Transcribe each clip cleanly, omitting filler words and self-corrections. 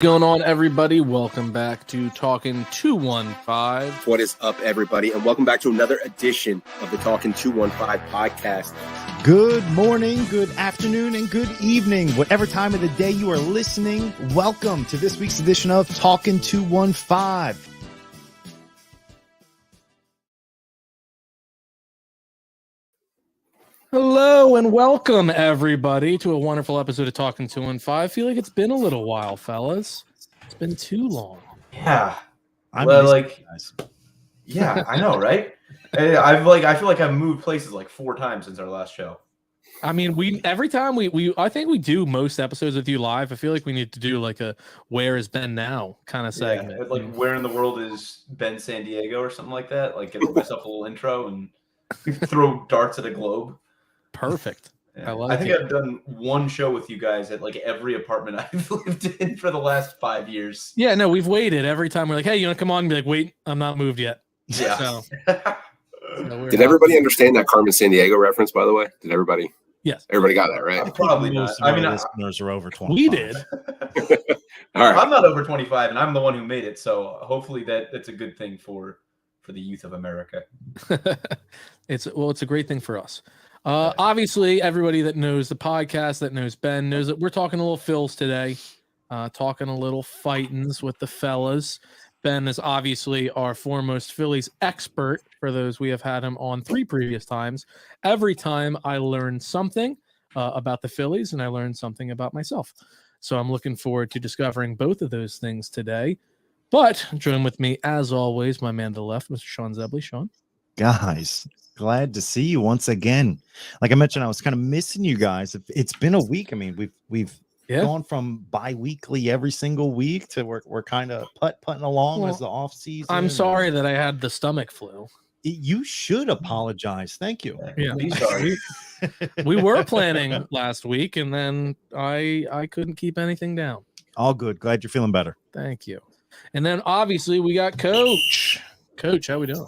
Going on, everybody? Welcome back to Talkin 215. What is up, everybody? And welcome back to another edition of the Talkin 215 podcast. Good morning, good afternoon, and good evening. Whatever time of the day you are listening, welcome to this week's edition of Talkin 215. Hello and welcome, everybody, to a wonderful episode of Talkin 215. I feel like it's been a little while, fellas. It's been too long. Yeah. I know, right? I feel like I've moved places like 4 times since our last show. I mean, every time I think we do most episodes with you live. I feel like we need to do like a "Where is Ben now" kind of segment. Yeah, like where in the world is Ben San Diego or something like that. Like give myself a little intro and throw darts at a globe. Perfect. Yeah. I think I've done one show with you guys at like every apartment I've lived in for the last 5 years. Yeah, no, we've waited every time. We're like, hey, you want to come on? And be like, wait, I'm not moved yet. Yeah. So Did everybody understand that Carmen San Diego reference, by the way? Did everybody? Yes. Everybody got that, right? Probably not. I mean, listeners are over 20. We did. All right. I'm not over 25, and I'm the one who made it. So hopefully that's a good thing for the youth of America. It's a great thing for us. Obviously, everybody that knows the podcast, that knows Ben, knows that we're talking a little Phils today, talking a little fightins with the fellas. Ben is obviously our foremost Phillies expert. For those, we have had him on 3 previous times. Every time I learn something about the Phillies, and I learn something about myself. So I'm looking forward to discovering both of those things today. But join with me, as always, my man to the left, Mr. Sean Zebley. Sean. Guys, glad to see you once again. Like I mentioned, I was kind of missing you guys. It's been a week. I mean, we've gone from bi-weekly every single week to we're kind of putting along as the off season. I'm sorry that I had the stomach flu. You should apologize. Thank you. Yeah, Sorry. we were planning last week, and then I couldn't keep anything down. All good. Glad you're feeling better. Thank you. And then obviously we got Coach. Coach, how we doing?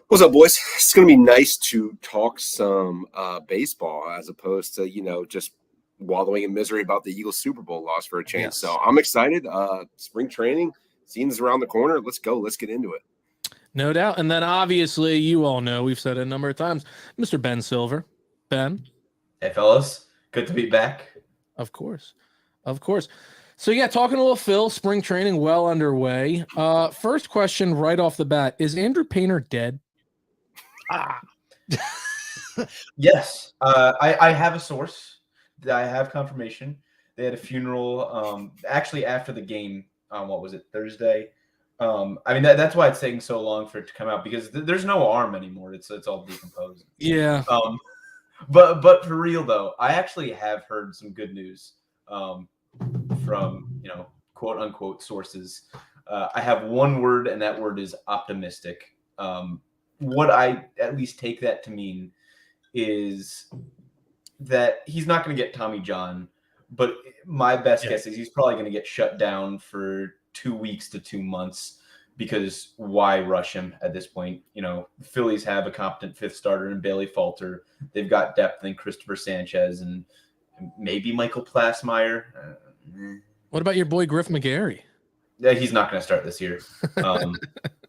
What's up, boys? It's going to be nice to talk some baseball as opposed to, just wallowing in misery about the Eagles Super Bowl loss for a change. Yes. So I'm excited. Spring training seems around the corner. Let's go. Let's get into it. No doubt. And then obviously you all know, we've said it a number of times, Mr. Ben Silver. Ben. Hey, fellas. Good to be back. Of course. So yeah, talking a little Phil, spring training well underway. First question right off the bat, is Andrew Painter dead? Yes. I have a source. I have confirmation. They had a funeral actually after the game on, what was it, Thursday? I mean, that's why it's taking so long for it to come out, because there's no arm anymore. It's all decomposed. Yeah. But for real though, I actually have heard some good news from quote unquote sources. I have one word, and that word is optimistic. What I at least take that to mean is that he's not going to get Tommy John, but my best guess is he's probably going to get shut down for 2 weeks to 2 months, because why rush him at this point? The Phillies have a competent 5th starter in Bailey Falter. They've got depth in Christopher Sanchez and maybe Michael Plasmeyer. What about your boy Griff McGarry? Yeah, he's not going to start this year.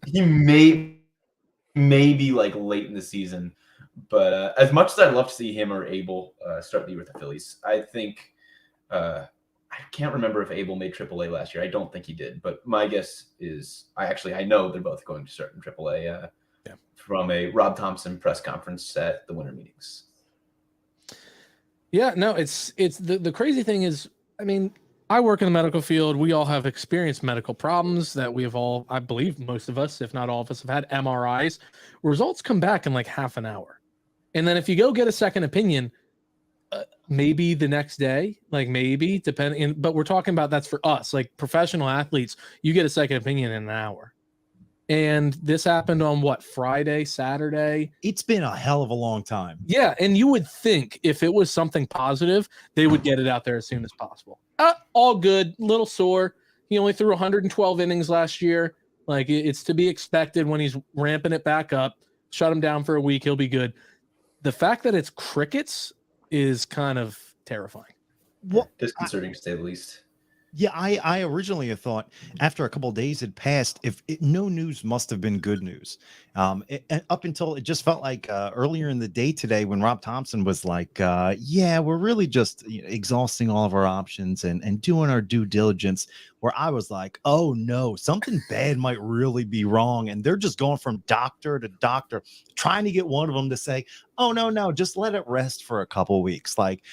He may be like late in the season, but as much as I'd love to see him or Abel start the year with the Phillies, I think I can't remember if Abel made AAA last year. I don't think he did, but my guess is I know they're both going to start in AAA from a Rob Thompson press conference at the winter meetings. Yeah, no, it's the crazy thing is, I mean, I work in the medical field. We all have experienced medical problems that we have all, I believe most of us, if not all of us, have had MRIs. Results come back in like half an hour. And then if you go get a second opinion, maybe the next day, like maybe depending, but we're talking about that's for us, like professional athletes, you get a second opinion in an hour. And this happened on what, Friday, Saturday? It's been a hell of a long time. Yeah. And you would think if it was something positive, they would get it out there as soon as possible. All good, little sore. He only threw 112 innings last year. Like, it's to be expected when he's ramping it back up. Shut him down for a week, he'll be good. The fact that it's crickets is kind of terrifying. Well, disconcerting to say the least. Yeah, I originally had thought after a couple of days had passed, no news must have been good news. And up until it just felt like earlier in the day today when Rob Thompson was like, yeah, we're really just exhausting all of our options and doing our due diligence, where I was like, oh no, something bad might really be wrong. And they're just going from doctor to doctor, trying to get one of them to say, oh no, just let it rest for a couple weeks. Like,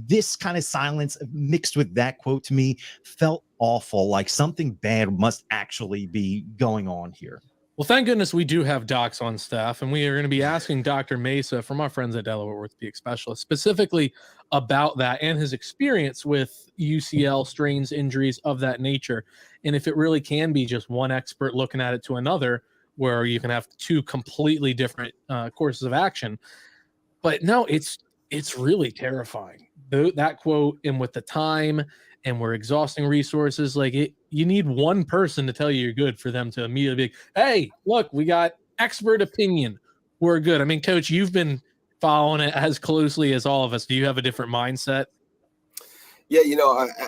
this kind of silence mixed with that quote to me felt awful, like something bad must actually be going on here. Well, thank goodness we do have docs on staff, and we are going to be asking Dr. Mesa from our friends at Delaware Orthopedic Specialist specifically about that and his experience with UCL strains, injuries of that nature, and if it really can be just one expert looking at it to another, where you can have two completely different courses of action. But no, it's really terrifying. That quote, and with the time, and we're exhausting resources, like you need one person to tell you you're good for them to immediately be, hey, look, we got expert opinion. We're good. I mean, Coach, you've been following it as closely as all of us. Do you have a different mindset? Yeah,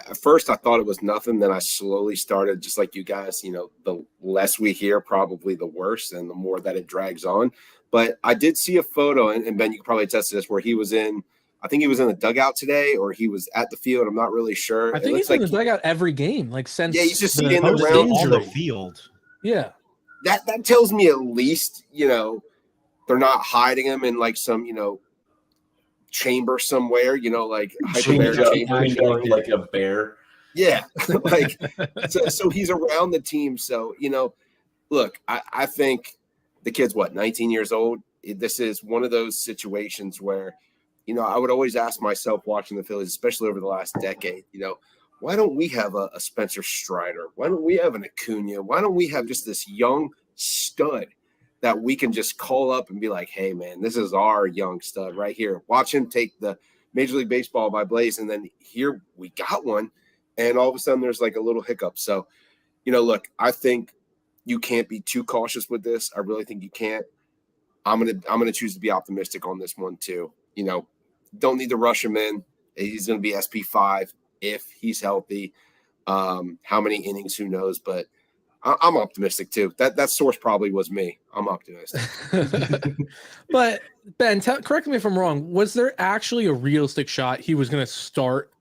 at first I thought it was nothing. Then I slowly started, just like you guys, the less we hear, probably the worse, and the more that it drags on. But I did see a photo, and Ben, you can probably attest to this, where I think he was in the dugout today, or he was at the field. I'm not really sure. I think he's in the dugout every game, like since he's just standing around on the field. Yeah, that tells me at least they're not hiding him in like some chamber somewhere, like hyperbaric chamber, like a bear. Yeah, like so he's around the team. So look, I think the kid's 19 years old. This is one of those situations where I would always ask myself watching the Phillies, especially over the last decade, why don't we have a Spencer Strider? Why don't we have an Acuna? Why don't we have just this young stud that we can just call up and be like, hey, man, this is our young stud right here. Watch him take the Major League Baseball by Blaze. And then here we got one. And all of a sudden there's like a little hiccup. So, look, I think you can't be too cautious with this. I really think you can't. I'm gonna choose to be optimistic on this one too. Don't need to rush him in. He's going to be SP5 if he's healthy. How many innings, who knows? But I'm optimistic too. That source probably was me. I'm optimistic. But Ben, correct me if I'm wrong. Was there actually a realistic shot he was going to start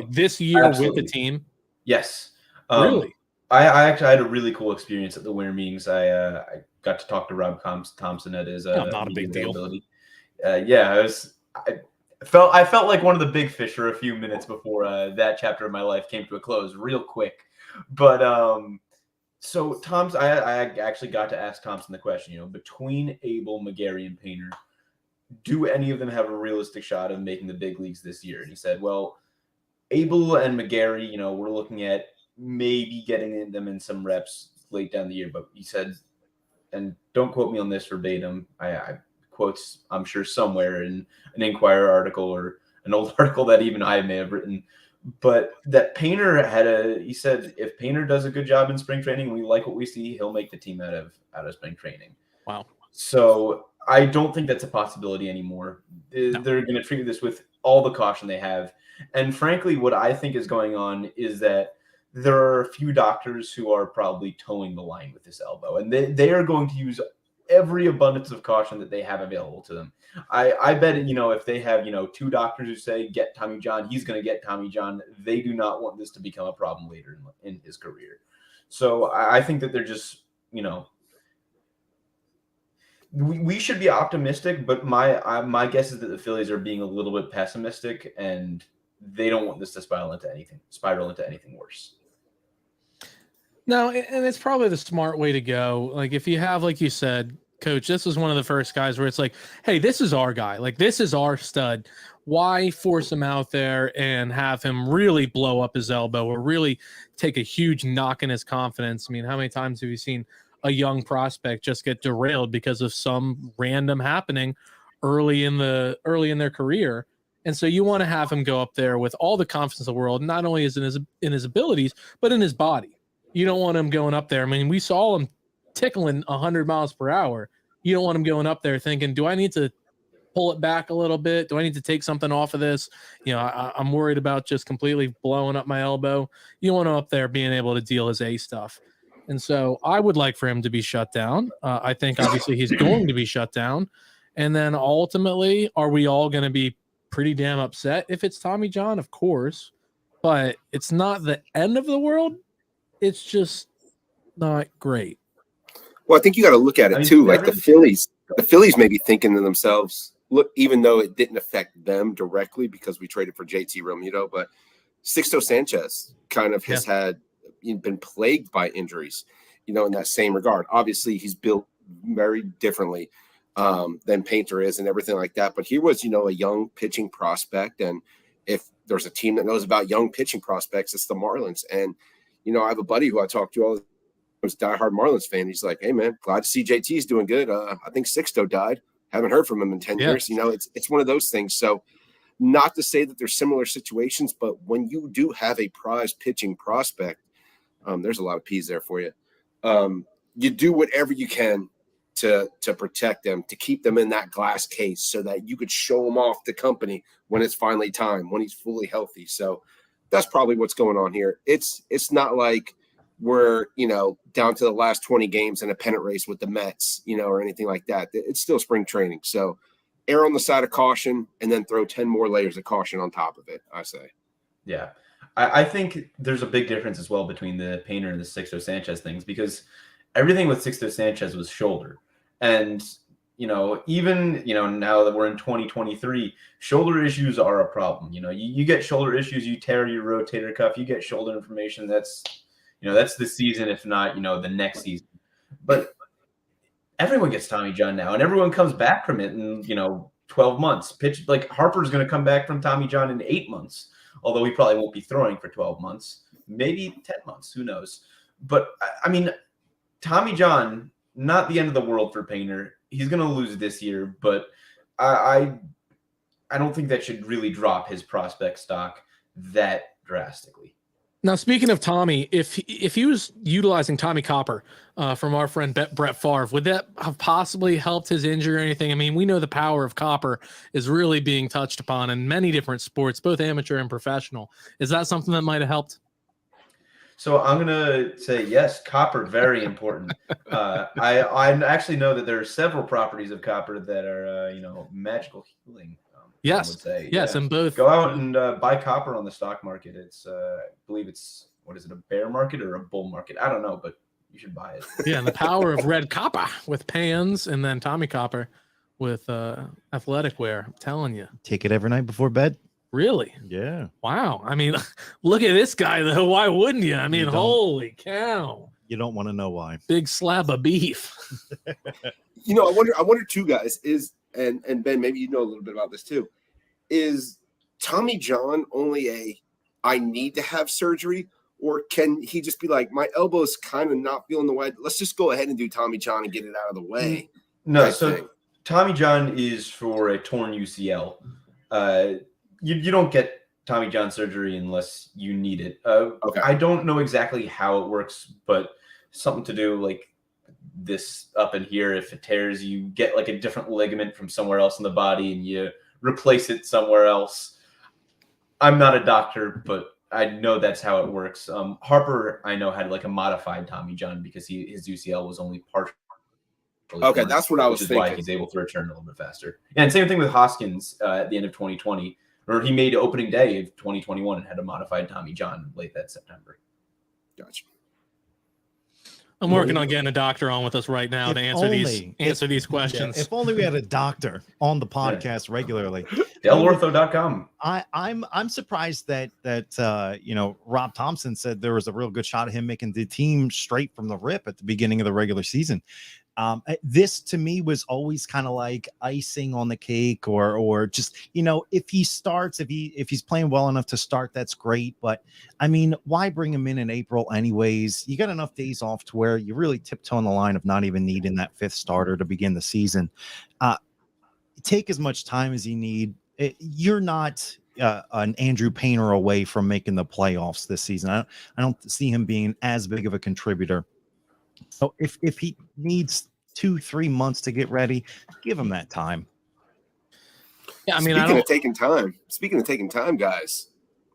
this year with the team? Yes. Really? I actually had a really cool experience at the winter meetings. I got to talk to Rob Thompson at his not a big deal. I felt like one of the big fish for a few minutes before that chapter of my life came to a close real quick. But so I actually got to ask Thompson the question, between Abel, McGarry, and Painter, do any of them have a realistic shot of making the big leagues this year? And he said, well, Abel and McGarry, we're looking at maybe getting them in some reps late down the year. But he said, and don't quote me on this verbatim, I quotes, I'm sure, somewhere in an Inquirer article or an old article that even I may have written, but that Painter he said, if Painter does a good job in spring training, we like what we see, he'll make the team out of spring training. Wow. So I don't think that's a possibility anymore. No. They're going to treat this with all the caution they have. And frankly, what I think is going on is that there are a few doctors who are probably towing the line with this elbow, and they are going to use every abundance of caution that they have available to them. I bet, if they have, two doctors who say, get Tommy John, he's going to get Tommy John. They do not want this to become a problem later in his career. So I think that they're just, we should be optimistic, but my guess is that the Phillies are being a little bit pessimistic, and they don't want this to spiral into anything worse. No, and it's probably the smart way to go. Like, if you have, like you said, Coach, this was one of the first guys where it's like, hey, this is our guy. Like, this is our stud. Why force him out there and have him really blow up his elbow or really take a huge knock in his confidence? I mean, how many times have you seen a young prospect just get derailed because of some random happening early in their career? And so you want to have him go up there with all the confidence in the world, not only in his abilities, but in his body. You don't want him going up there. I mean, we saw him tickling 100 miles per hour. You don't want him going up there thinking, do I need to pull it back a little bit? Do I need to take something off of this? I'm worried about just completely blowing up my elbow. You want him up there being able to deal his A stuff. And so I would like for him to be shut down. I think obviously he's going to be shut down. And then ultimately, are we all going to be pretty damn upset if it's Tommy John? Of course. But it's not the end of the world. It's just not great. Well, I think you got to look at it too. Like the Phillies may be thinking to themselves, look, even though it didn't affect them directly because we traded for JT Realmuto, but Sixto Sanchez kind of has been plagued by injuries, in that same regard. Obviously, he's built very differently than Painter is and everything like that. But he was, a young pitching prospect. And if there's a team that knows about young pitching prospects, it's the Marlins. And, I have a buddy who I talk to all the was a diehard Marlins fan. He's like, hey, man, glad to see JT's doing good. I think Sixto died. Haven't heard from him in 10 years. It's one of those things. So not to say that there's similar situations, but when you do have a prize pitching prospect, there's a lot of P's there for you. You do whatever you can to protect them, to keep them in that glass case so that you could show them off the company when it's finally time, when he's fully healthy. So that's probably what's going on here. It's not like we're, down to the last 20 games in a pennant race with the Mets, or anything like that. It's still spring training. So err on the side of caution and then throw 10 more layers of caution on top of it, I say. Yeah. I think there's a big difference as well between the Painter and the Sixto Sanchez things, because everything with Sixto Sanchez was shoulder. And, even, now that we're in 2023, shoulder issues are a problem. You get shoulder issues, you tear your rotator cuff, you get shoulder inflammation. That's the season, if not, the next season. But everyone gets Tommy John now, and everyone comes back from it in, 12 months. Like Harper's going to come back from Tommy John in 8 months, although he probably won't be throwing for 12 months, maybe 10 months, who knows. But, Tommy John, not the end of the world for Painter. He's going to lose this year, but I don't think that should really drop his prospect stock that drastically. Now, speaking of Tommy, if he was utilizing Tommy Copper from our friend Brett Favre, would that have possibly helped his injury or anything? I mean, we know the power of Copper is really being touched upon in many different sports, both amateur and professional. Is that something that might have helped? So I'm going to say yes, copper, very important. I actually know that there are several properties of copper that are, magical healing. Yes. I would say. Yes. And both. Go out and buy copper on the stock market. It's, I believe it's, what is it, a bear market or a bull market? I don't know, but you should buy it. Yeah. And the power of red copper with pans, and then Tommy Copper with athletic wear. I'm telling you. Take it every night before bed. Really? Yeah. Wow. I mean, look at this guy, though. Why wouldn't you? I mean, holy cow. You don't want to know why. Big slab of beef. I wonder too, guys, and Ben, maybe you know a little bit about this too. Is Tommy John only I need to have surgery, or can he just be like, my elbow's kind of not feeling the way, let's just go ahead and do Tommy John and get it out of the way? No, so Tommy John is for a torn UCL. You don't get Tommy John surgery unless you need it. Okay. I don't know exactly how it works, but something to do like this up in here. If it tears, you get like a different ligament from somewhere else in the body and you replace it somewhere else. I'm not a doctor, but I know that's how it works. Harper, I know, had like a modified Tommy John because his UCL was only partially. Okay, that's what I was thinking. Why he's able to return a little bit faster. And same thing with Hoskins at the end of 2020. Or he made opening day of 2021 and had a modified Tommy John late that September. Gotcha. I'm working on getting a doctor on with us right now to answer these questions. If only we had a doctor on the podcast regularly. DellOrtho.com. I'm surprised that Rob Thompson said there was a real good shot of him making the team straight from the rip at the beginning of the regular season. This to me was always kind of like icing on the cake, or just, if he starts, if he's playing well enough to start, that's great. But I mean, why bring him in April anyways? You got enough days off to where you really tiptoe on the line of not even needing that fifth starter to begin the season. Take as much time as you need. You're not an Andrew Painter away from making the playoffs this season. I don't see him being as big of a contributor. So if he needs 2-3 months to get ready, give him that time. Yeah, I mean, Speaking of taking time, guys.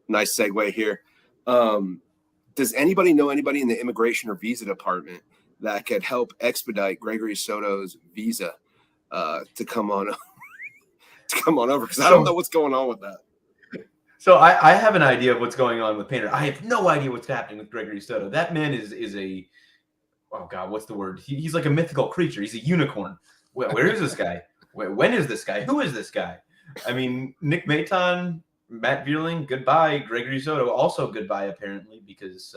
Nice segue here. Does anybody know anybody in the immigration or visa department that could help expedite Gregory Soto's visa to come on over? Because I don't know what's going on with that. So I have an idea of what's going on with Painter. I have no idea what's happening with Gregory Soto. That man is a, oh God, what's the word? He's like a mythical creature. He's a unicorn. Where is this guy? When is this guy? Who is this guy? I mean, Nick Maton, Matt Vierling, goodbye. Gregory Soto, also goodbye, apparently, because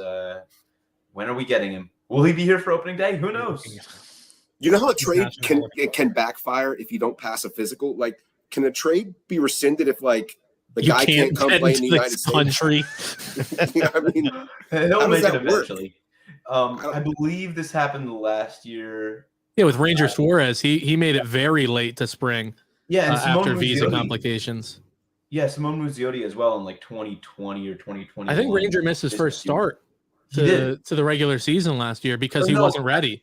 when are we getting him? Will he be here for opening day? Who knows? You know how a trade can backfire if you don't pass a physical? Like, can a trade be rescinded if, like, the guy can't come play in the United country. States? You know what I mean? He'll make it eventually. I believe this happened last year. Yeah, with Ranger Suarez, he made it very late to spring. Yeah, and after visa complications. Yeah, Simone Muzziotti as well in like 2020 or 2021. I think Ranger missed his first start to the regular season last year because he wasn't ready.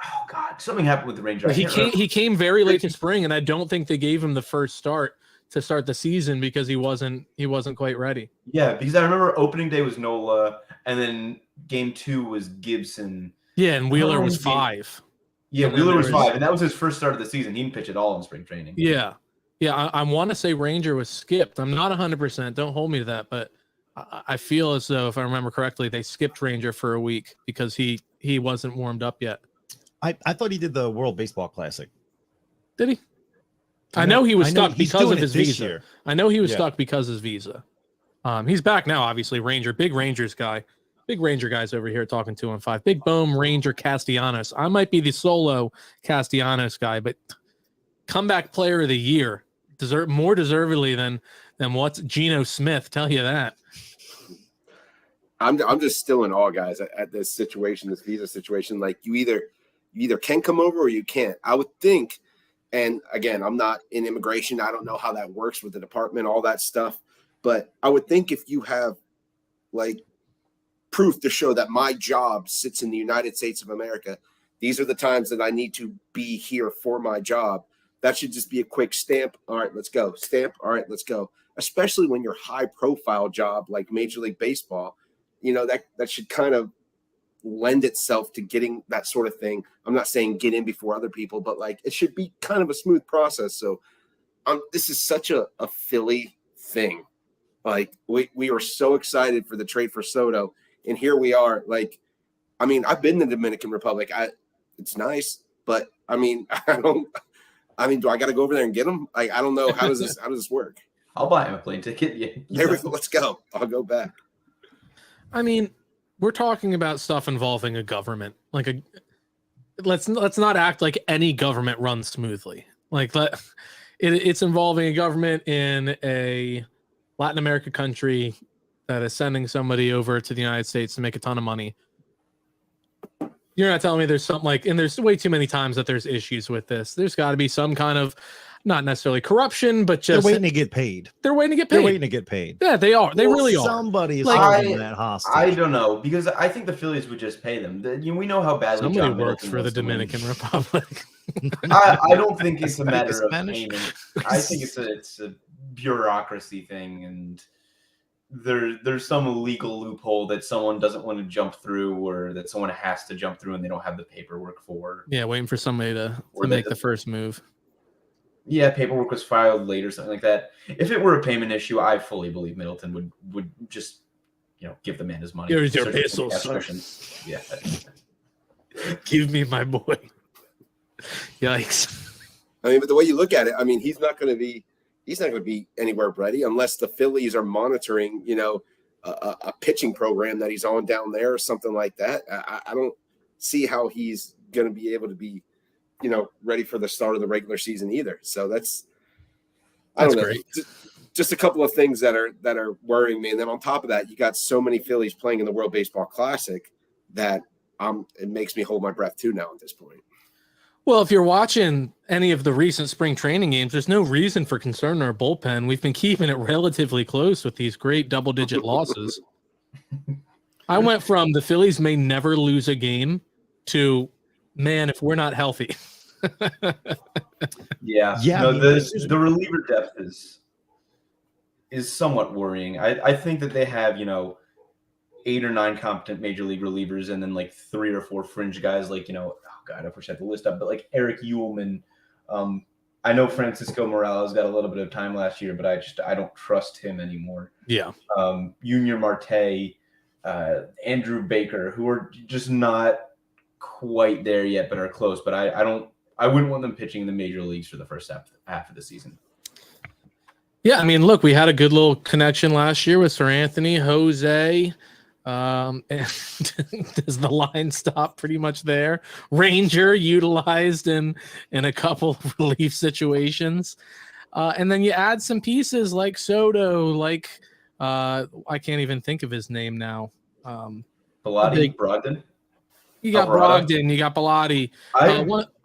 Oh God, something happened with the Ranger. He came very late to spring, and I don't think they gave him the first start to start the season because he wasn't quite ready. Yeah, because I remember opening day was Nola, and then game 2 was Gibson. Yeah, and Wheeler was 5. Yeah, Wheeler was 5, and that was his first start of the season. He didn't pitch at all in spring training. Yeah. I want to say Ranger was skipped. I'm not 100%. Don't hold me to that, but I feel as though, if I remember correctly, they skipped Ranger for a week because he wasn't warmed up yet. I thought he did the World Baseball Classic. Did he? I know he was stuck because of his visa. Year. I know he was stuck because of his visa. He's back now, obviously. Ranger, big Rangers guy. Big Ranger guys over here talking 2-on-5. Big Boom Ranger Castellanos. I might be the solo Castellanos guy, but comeback player of the year, more deservedly than what's Geno Smith. Tell you that. I'm just still in awe, guys, at this situation, this visa situation. Like, you either can come over or you can't. I would think, and again, I'm not in immigration. I don't know how that works with the department, all that stuff. But I would think if you have, like, proof to show that my job sits in the United States of America, these are the times that I need to be here for my job. That should just be a quick stamp. All right, let's go. Stamp. All right, let's go. Especially when you're high profile job like Major League Baseball, that should kind of lend itself to getting that sort of thing. I'm not saying get in before other people, but like it should be kind of a smooth process. So this is such a Philly thing. Like we were so excited for the trade for Soto. And here we are. Like, I mean, I've been to the Dominican Republic. It's nice, but I mean, do I got to go over there and get them? Like, I don't know. How does this work? I'll buy him a plane ticket. Yeah. Let's go. I'll go back. I mean, we're talking about stuff involving a government. Like let's not act like any government runs smoothly. Like it's involving a government in a Latin America country that is sending somebody over to the United States to make a ton of money. You're not telling me there's something like, and there's way too many times that there's issues with this. There's got to be some kind of, not necessarily corruption, but just they're waiting to get paid. They're waiting to get paid. They're waiting to get paid. Yeah, they are. They really are. Somebody is like, holding that hostage. I don't know, because I think the Phillies would just pay them. We know how badly somebody works for the Dominican Republic. I don't think it's a matter of payment. I think it's a bureaucracy thing, and there's some legal loophole that someone doesn't want to jump through, or that someone has to jump through and they don't have the paperwork for. Yeah, waiting for somebody to make the first move. Yeah, paperwork was filed late or something like that. If it were a payment issue, I fully believe Middleton would just, give the man his money. Here's your pesos. Yeah. Give me my boy. Yikes. I mean, but the way you look at it, I mean, he's not going to be anywhere ready unless the Phillies are monitoring, a pitching program that he's on down there or something like that. I don't see how he's going to be able to be, ready for the start of the regular season either. So that's great. Just a couple of things that are worrying me. And then on top of that, you got so many Phillies playing in the World Baseball Classic that it makes me hold my breath too now at this point. Well, if you're watching any of the recent spring training games, there's no reason for concern in our bullpen. We've been keeping it relatively close with these great double-digit losses. I went from the Phillies may never lose a game to, man, if we're not healthy. Yeah. Yeah, No, I mean, the reliever depth is somewhat worrying. I think that they have, 8 or 9 competent major league relievers and then like 3 or 4 fringe guys like, oh God, I wish I had the list up, but like Eric Uelman. I know Francisco Morales got a little bit of time last year, but I don't trust him anymore. Yeah. Junior Marte, Andrew Baker, who are just not quite there yet, but are close. But I wouldn't want them pitching in the major leagues for the first half of the season. Yeah, I mean, look, we had a good little connection last year with Sir Anthony, Jose. And does the line stop pretty much there? Ranger utilized in a couple of relief situations. And then you add some pieces like Soto, like I can't even think of his name now. Brogdon. You got Alvarado. Brogdon, you got Bellotti.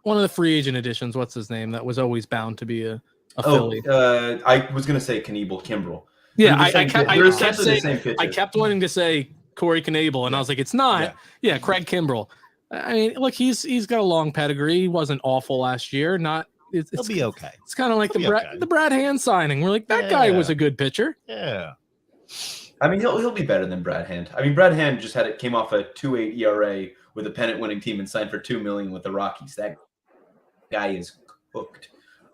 One of the free agent additions, what's his name? That was always bound to be a Philly. I was going to say Kimbrel. Yeah, I kept wanting to say Corey Knebel, and I was like, it's not. Yeah, Craig Kimbrel. I mean, look, he's got a long pedigree. He wasn't awful last year. He'll be okay. It's kind of like the Brad Hand signing. We're like, that guy was a good pitcher. Yeah. I mean, he'll be better than Brad Hand. I mean, Brad Hand just came off a 2.8 ERA with a pennant-winning team and signed for $2 million with the Rockies. That guy is cooked.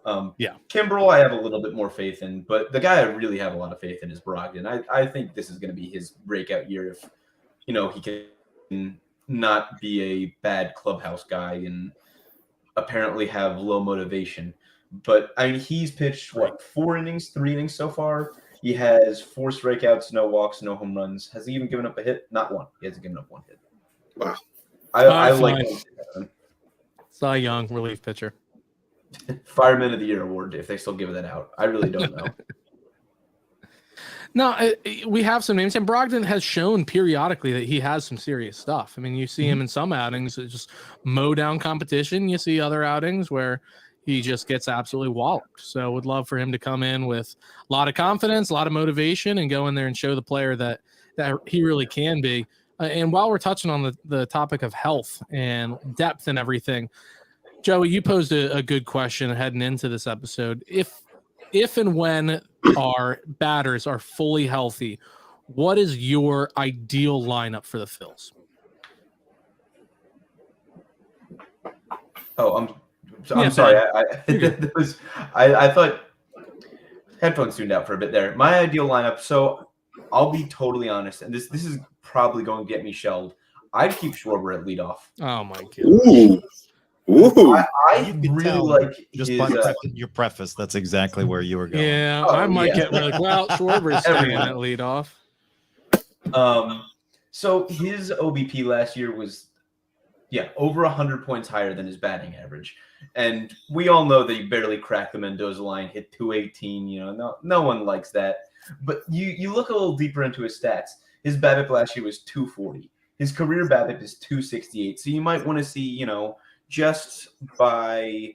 Kimbrel, I have a little bit more faith in, but the guy I really have a lot of faith in is Brogdon. I think this is going to be his breakout year if, he can not be a bad clubhouse guy and apparently have low motivation. But I mean, he's pitched 3 innings so far. He has 4 strikeouts, no walks, no home runs. Has he even given up a hit? Not one. He hasn't given up 1 hit. Wow. I like him. Cy Young, relief pitcher. Fireman of the Year award, if they still give that out. I really don't know. No, we have some names, and Brogdon has shown periodically that he has some serious stuff. I mean, you see him in some outings just mow down competition. You see other outings where he just gets absolutely walloped. So would love for him to come in with a lot of confidence, a lot of motivation, and go in there and show the player that he really can be. And while we're touching on the topic of health and depth and everything, Joey, you posed a good question heading into this episode. If and when our batters are fully healthy, what is your ideal lineup for the Phils? Oh, I'm sorry. I thought headphones tuned out for a bit there. My ideal lineup. So I'll be totally honest, and this is probably going to get me shelled. I'd keep Schwarber at leadoff. Oh my god. Ooh. I really like just by your preface. That's exactly where you were going. Yeah, I might get like, well, Schwarber's staying at leadoff. So his OBP last year was, over 100 points higher than his batting average, and we all know that he barely cracked the Mendoza line, hit 218. No one likes that. But you look a little deeper into his stats. His BABIP last year was 240. His career BABIP is 268. So you might want to see, just by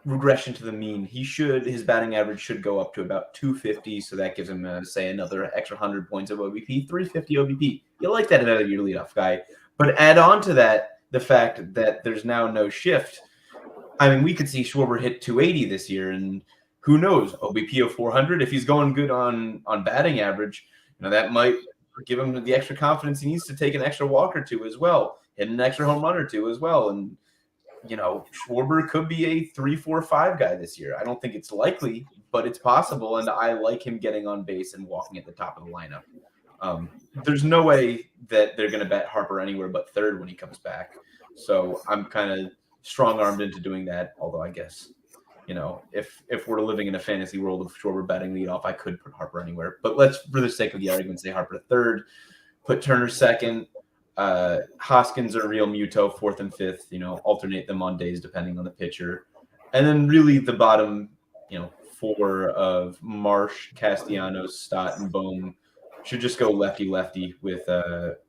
regression to the mean, his batting average should go up to about 250. So that gives him say another extra 100 points of OBP, 350 OBP. You like that out of your leadoff guy, but add on to that the fact that there's now no shift. I mean, we could see Schwarber hit 280 this year, and who knows, OBP of 400. If he's going good on batting average, that might give him the extra confidence he needs to take an extra walk or two as well. Hit an extra home run or two as well. And, Schwarber could be a 3-4-5 guy this year. I don't think it's likely, but it's possible. And I like him getting on base and walking at the top of the lineup. There's no way that they're going to bet Harper anywhere but third when he comes back. So I'm kind of strong-armed into doing that. Although I guess, if we're living in a fantasy world of Schwarber batting leadoff, I could put Harper anywhere. But let's, for the sake of the argument, say Harper third, put Turner second, Hoskins or Real Muto fourth and fifth, alternate them on days depending on the pitcher. And then really the bottom, 4 of Marsh, Castellanos, Stott, and Bohm should just go lefty-lefty with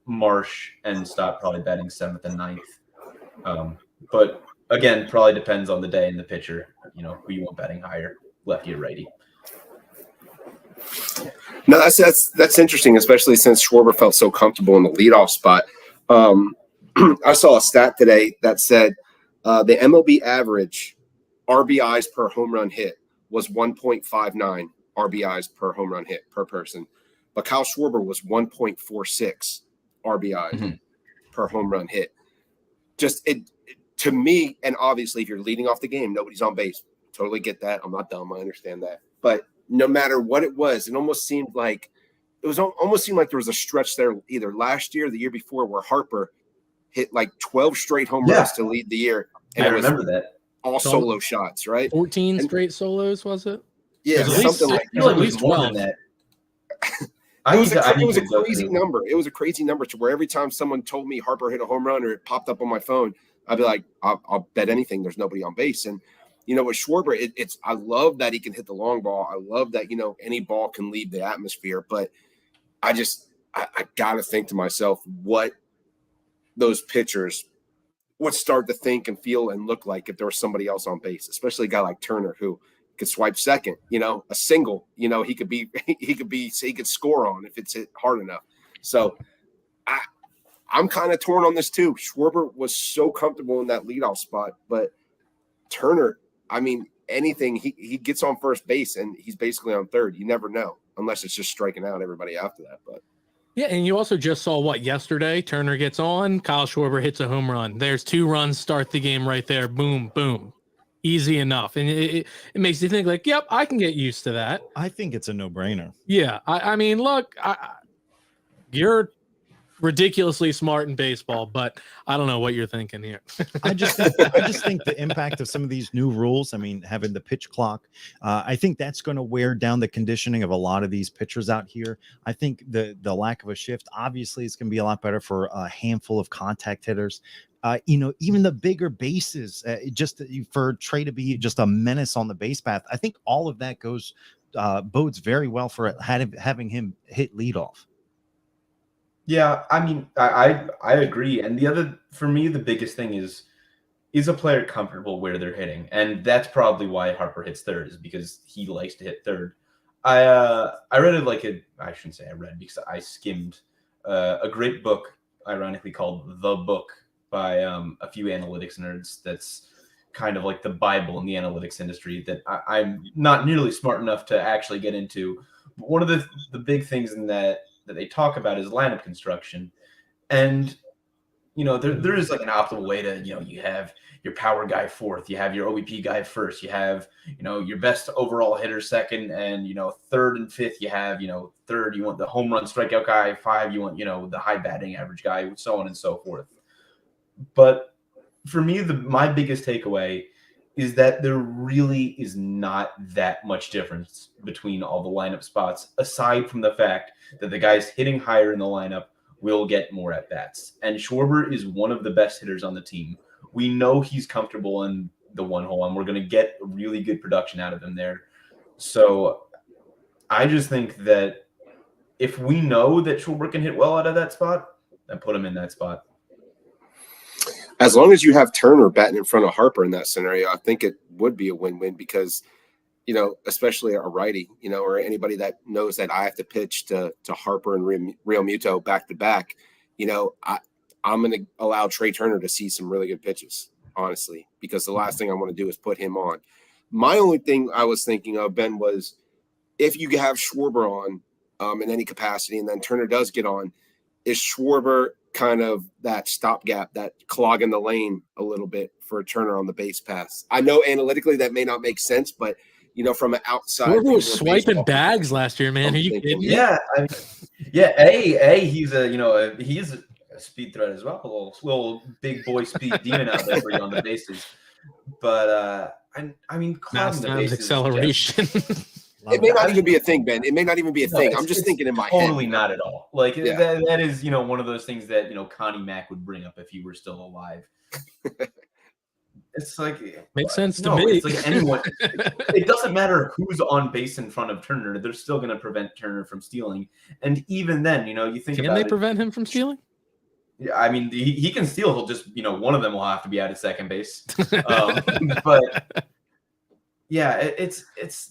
Marsh and Stott probably batting 7th and 9th. But again, probably depends on the day and the pitcher, who you want batting higher, lefty or righty. No, that's interesting, especially since Schwarber felt so comfortable in the leadoff spot. I saw a stat today that said The MLB average RBIs per home run hit was 1.59 RBIs per home run hit per person. But Kyle Schwarber was 1.46 RBIs per home run hit. Just to me, and obviously if you're leading off the game, nobody's on base. Totally get that. I'm not dumb. I understand that. But no matter what it almost seemed like there was a stretch there either last year or the year before where Harper hit like 12 straight home runs to lead the year. And I remember that. All solo shots, right? 14 straight solos, was it? Yeah, something like that. At least 12. Than that. It was a crazy number. It was a crazy number to where every time someone told me Harper hit a home run or it popped up on my phone, I'd be like, I'll bet anything there's nobody on base. And, with Schwarber, I love that he can hit the long ball. I love that, any ball can leave the atmosphere. But I got to think to myself what those pitchers would start to think and feel and look like if there was somebody else on base, especially a guy like Turner who could swipe second, a single, he could score on if it's hit hard enough. So I'm kind of torn on this too. Schwarber was so comfortable in that leadoff spot, but Turner, anything, he gets on first base and he's basically on third. You never know unless it's just striking out everybody after that. But yeah, and you also just saw yesterday? Turner gets on, Kyle Schwarber hits a home run. There's 2 runs, start the game right there. Boom, boom. Easy enough. And it makes you think like, yep, I can get used to that. I think it's a no-brainer. Yeah. Look, you're ridiculously smart in baseball, but I don't know what you're thinking here. I just think the impact of some of these new rules, having the pitch clock, I think that's going to wear down the conditioning of a lot of these pitchers out here. I think the lack of a shift, obviously, is going to be a lot better for a handful of contact hitters. Even the bigger bases, just for Trey to be just a menace on the base path. I think all of that bodes very well for having him hit leadoff. Yeah, I agree. And for me, the biggest thing is a player comfortable where they're hitting? And that's probably why Harper hits third, is because he likes to hit third. I read I shouldn't say I read, because I skimmed a great book, ironically called The Book, by a few analytics nerds. That's kind of like the Bible in the analytics industry that I'm not nearly smart enough to actually get into. But one of the big things in that they talk about is lineup construction. And, there is like an optimal way to, you have your power guy fourth, you have your OBP guy first, you have, your best overall hitter second, and, third and fifth, you have, third, you want the home run strikeout guy, 5, you want, the high batting average guy, so on and so forth. But for me, my biggest takeaway is that there really is not that much difference between all the lineup spots, aside from the fact that the guys hitting higher in the lineup will get more at bats. And Schwarber is one of the best hitters on the team. We know he's comfortable in the one hole, and we're going to get really good production out of him there. So I just think that if we know that Schwarber can hit well out of that spot, then put him in that spot. As long as you have Turner batting in front of Harper in that scenario, I think it would be a win-win because, especially a righty, or anybody that knows that I have to pitch to Harper and Real Muto back to back, I'm going to allow Trey Turner to see some really good pitches, honestly, because the last thing I want to do is put him on. My only thing I was thinking of, Ben, was if you have Schwarber on in any capacity and then Turner does get on, is Schwarber kind of that stopgap, that clog in the lane a little bit for Turner on the base pass? I know analytically that may not make sense, but from an outside, Schwarber was swiping bags last year, man. Are you kidding me? Yeah, he's he's a speed threat as well, a little big boy speed demon out there for you on the bases. But clogging the bases, acceleration. It may not even be a thing, Ben. It may not even be a thing. I'm just thinking in my head. Totally not at all. That is, one of those things that, Connie Mack would bring up if he were still alive. It's like, makes sense to me. It's like anyone. It doesn't matter who's on base in front of Turner. They're still going to prevent Turner from stealing. And even then, you think can about they prevent him from stealing? Yeah, he can steal. He'll just, one of them will have to be out at second base. But yeah, it's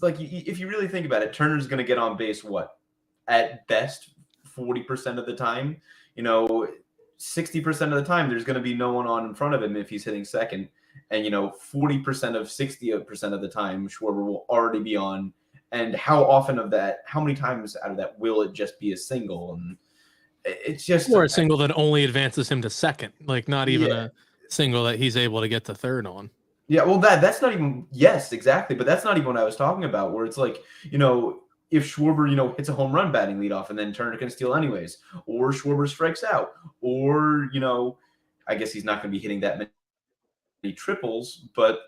like, if you really think about it, Turner's going to get on base, at best 40% of the time. 60% of the time, there's going to be no one on in front of him if he's hitting second. and 40% of 60% of the time Schwarber will already be on. And how many times out of that will it just be a single? And it's just or a single that only advances him to second, like not even a single that he's able to get to third on. Yeah, well, that's not even, yes, exactly, but that's not even what I was talking about, where it's like, if Schwarber, hits a home run batting leadoff and then Turner can steal anyways, or Schwarber strikes out, or, I guess he's not going to be hitting that many triples, but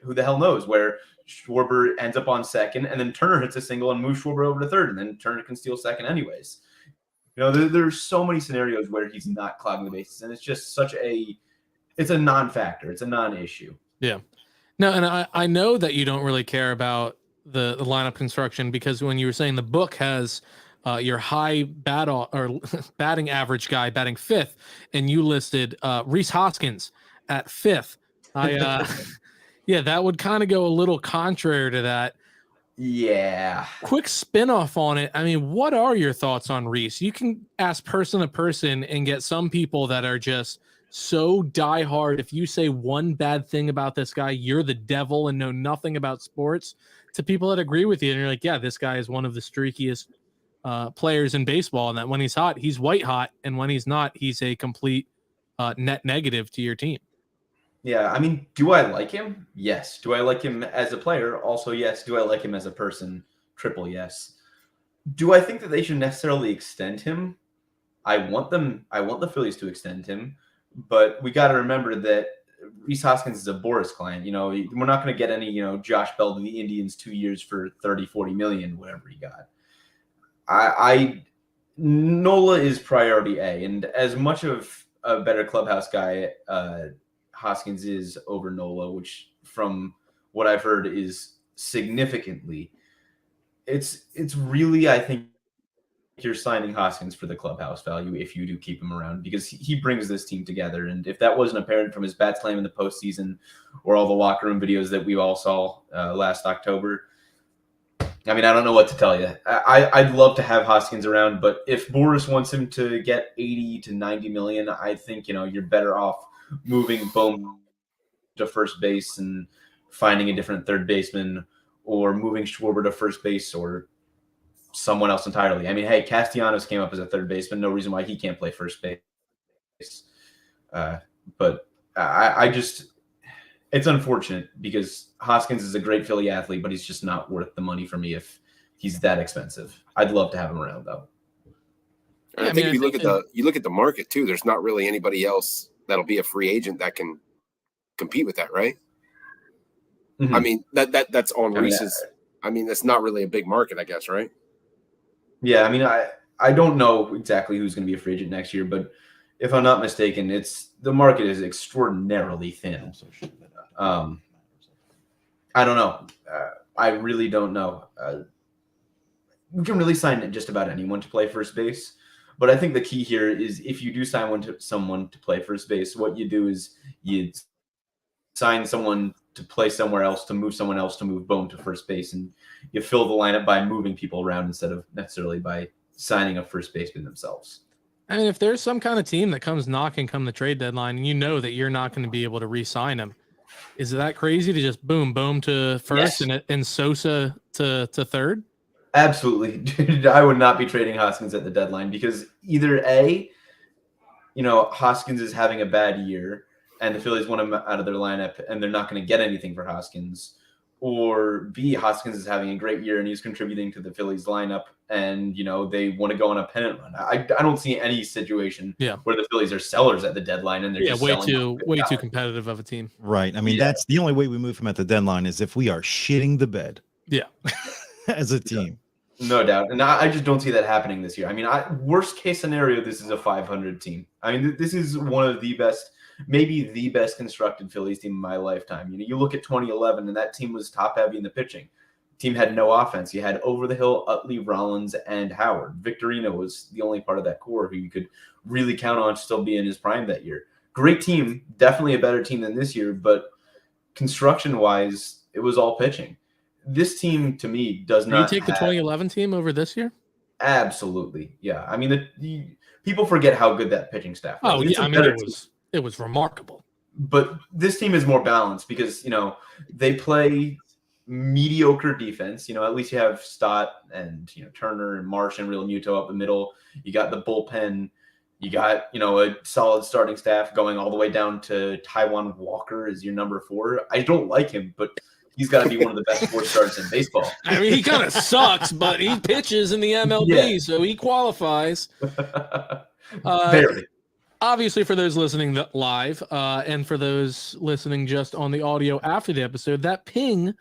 who the hell knows, where Schwarber ends up on second and then Turner hits a single and moves Schwarber over to third, and then Turner can steal second anyways. There's so many scenarios where he's not clogging the bases, and it's just it's a non-factor. It's a non-issue. Yeah. No, and I know that you don't really care about the lineup construction, because when you were saying the book has your high batting average guy batting fifth, and you listed Rhys Hoskins at fifth. Yeah, that would kind of go a little contrary to that. Yeah. Quick spin-off on it. I mean, what are your thoughts on Rhys? You can ask person to person and get some people that are just so diehard. If you say one bad thing about this guy, you're the devil and know nothing about sports, to people that agree with you. And you're like, yeah, this guy is one of the streakiest players in baseball. And that when he's hot, he's white hot. And when he's not, he's a complete net negative to your team. Yeah. I mean, do I like him? Yes. Do I like him as a player? Also, yes. Do I like him as a person? Triple yes. Do I think that they should necessarily extend him? I want the Phillies to extend him. But we got to remember that Rhys Hoskins is a Boris client. We're not going to get any, Josh Bell to the Indians 2 years for 30, 40 million, whatever he got. Nola is priority A. And as much of a better clubhouse guy Hoskins is over Nola, which from what I've heard is significantly, it's really, I think, you're signing Hoskins for the clubhouse value if you do keep him around, because he brings this team together. And if that wasn't apparent from his bat slam in the postseason or all the locker room videos that we all saw last October, I mean, I don't know what to tell you. I'd love to have Hoskins around, but if Boris wants him to get 80 to 90 million, I think, you're better off moving Bohm to first base and finding a different third baseman, or moving Schwarber to first base, or someone else entirely. I mean, hey, Castellanos came up as a third baseman. No reason why he can't play first base. But I just, it's unfortunate, because Hoskins is a great Philly athlete, but he's just not worth the money for me if he's that expensive. I'd love to have him around, though. I think if you look at the market too, there's not really anybody else that'll be a free agent that can compete with that, right? Mm-hmm. I mean, that's on Rhys's. I mean, that's not really a big market, I guess, right? Yeah, I mean, I don't know exactly who's going to be a free agent next year, but if I'm not mistaken, the market is extraordinarily thin. I don't know. I really don't know. We can really sign just about anyone to play first base, but I think the key here is, if you do sign someone to play first base, what you do is you sign someone to play somewhere else, to move someone else to move Bohm to first base, and you fill the lineup by moving people around instead of necessarily by signing a first baseman themselves. I mean, if there's some kind of team that comes knocking come the trade deadline, and you know that you're not going to be able to re-sign him, is that crazy to just Bohm to first, yes, and Sosa to third? Absolutely. Dude, I would not be trading Hoskins at the deadline, because either A, Hoskins is having a bad year and the Phillies want him out of their lineup and they're not going to get anything for Hoskins, or B, Hoskins is having a great year and he's contributing to the Phillies lineup and, they want to go on a pennant run. I don't see any situation where the Phillies are sellers at the deadline and they're just way too competitive of a team. Right. I mean, that's the only way we move him at the deadline, is if we are shitting the bed. Yeah. As a team. No doubt. And I just don't see that happening this year. I mean, worst case scenario, this is a 500 team. I mean, this is one of the best, maybe the best constructed Phillies team in my lifetime. You look at 2011, and that team was top heavy in the pitching. Team had no offense. You had Over the Hill, Utley, Rollins, and Howard. Victorino was the only part of that core who you could really count on to still be in his prime that year. Great team, definitely a better team than this year, but construction-wise, it was all pitching. This team, to me, does not. You take the 2011 team over this year? Absolutely, yeah. I mean, people forget how good that pitching staff was. Oh, yeah. I mean, it was remarkable. but this team is more balanced because, they play mediocre defense. At least you have Stott and, Turner and Marsh and Real Muto up the middle. You got the bullpen. You got, a solid starting staff going all the way down to Taijuan Walker as your number 4. I don't like him, but he's got to be one of the best 4 starters in baseball. I mean, he kind of sucks, but he pitches in the MLB, so he qualifies. Barely. Obviously, for those listening live and for those listening just on the audio after the episode, that ping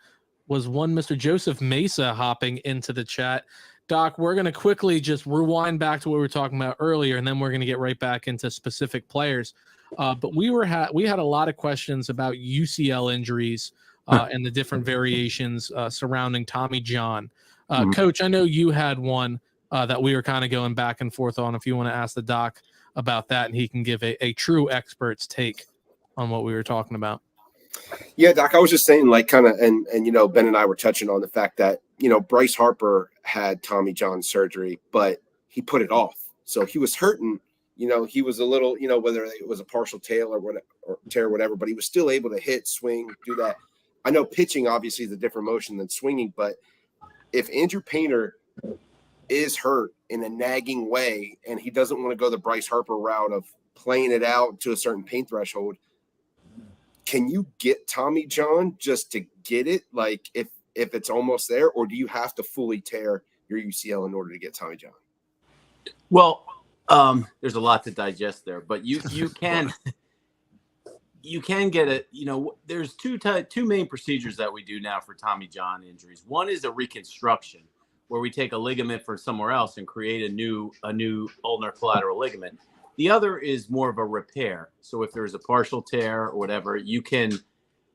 was one Mr. Joseph Mesa hopping into the chat. Doc, we're going to quickly just rewind back to what we were talking about earlier, and then we're going to get right back into specific players. But we had a lot of questions about UCL injuries and the different variations surrounding Tommy John. Coach, I know you had one that we were kind of going back and forth on. If you want to ask the Doc about that, and he can give a true expert's take on what we were talking about. Yeah, Doc, I was just saying, like, kind of, and Ben and I were touching on the fact that, Bryce Harper had Tommy John surgery, but he put it off. So he was hurting, he was a little, whether it was a partial tear or whatever, but he was still able to hit, swing, do that. I know pitching obviously is a different motion than swinging, but if Andrew Painter is hurt in a nagging way and he doesn't want to go the Bryce Harper route of playing it out to a certain pain threshold, can you get Tommy John just to get it? Like if it's almost there, or do you have to fully tear your UCL in order to get Tommy John? Well, there's a lot to digest there, but you can get it. There's two main procedures that we do now for Tommy John injuries. One is a reconstruction, where we take a ligament from somewhere else and create a new ulnar collateral ligament. The other is more of a repair. So if there's a partial tear or whatever, you can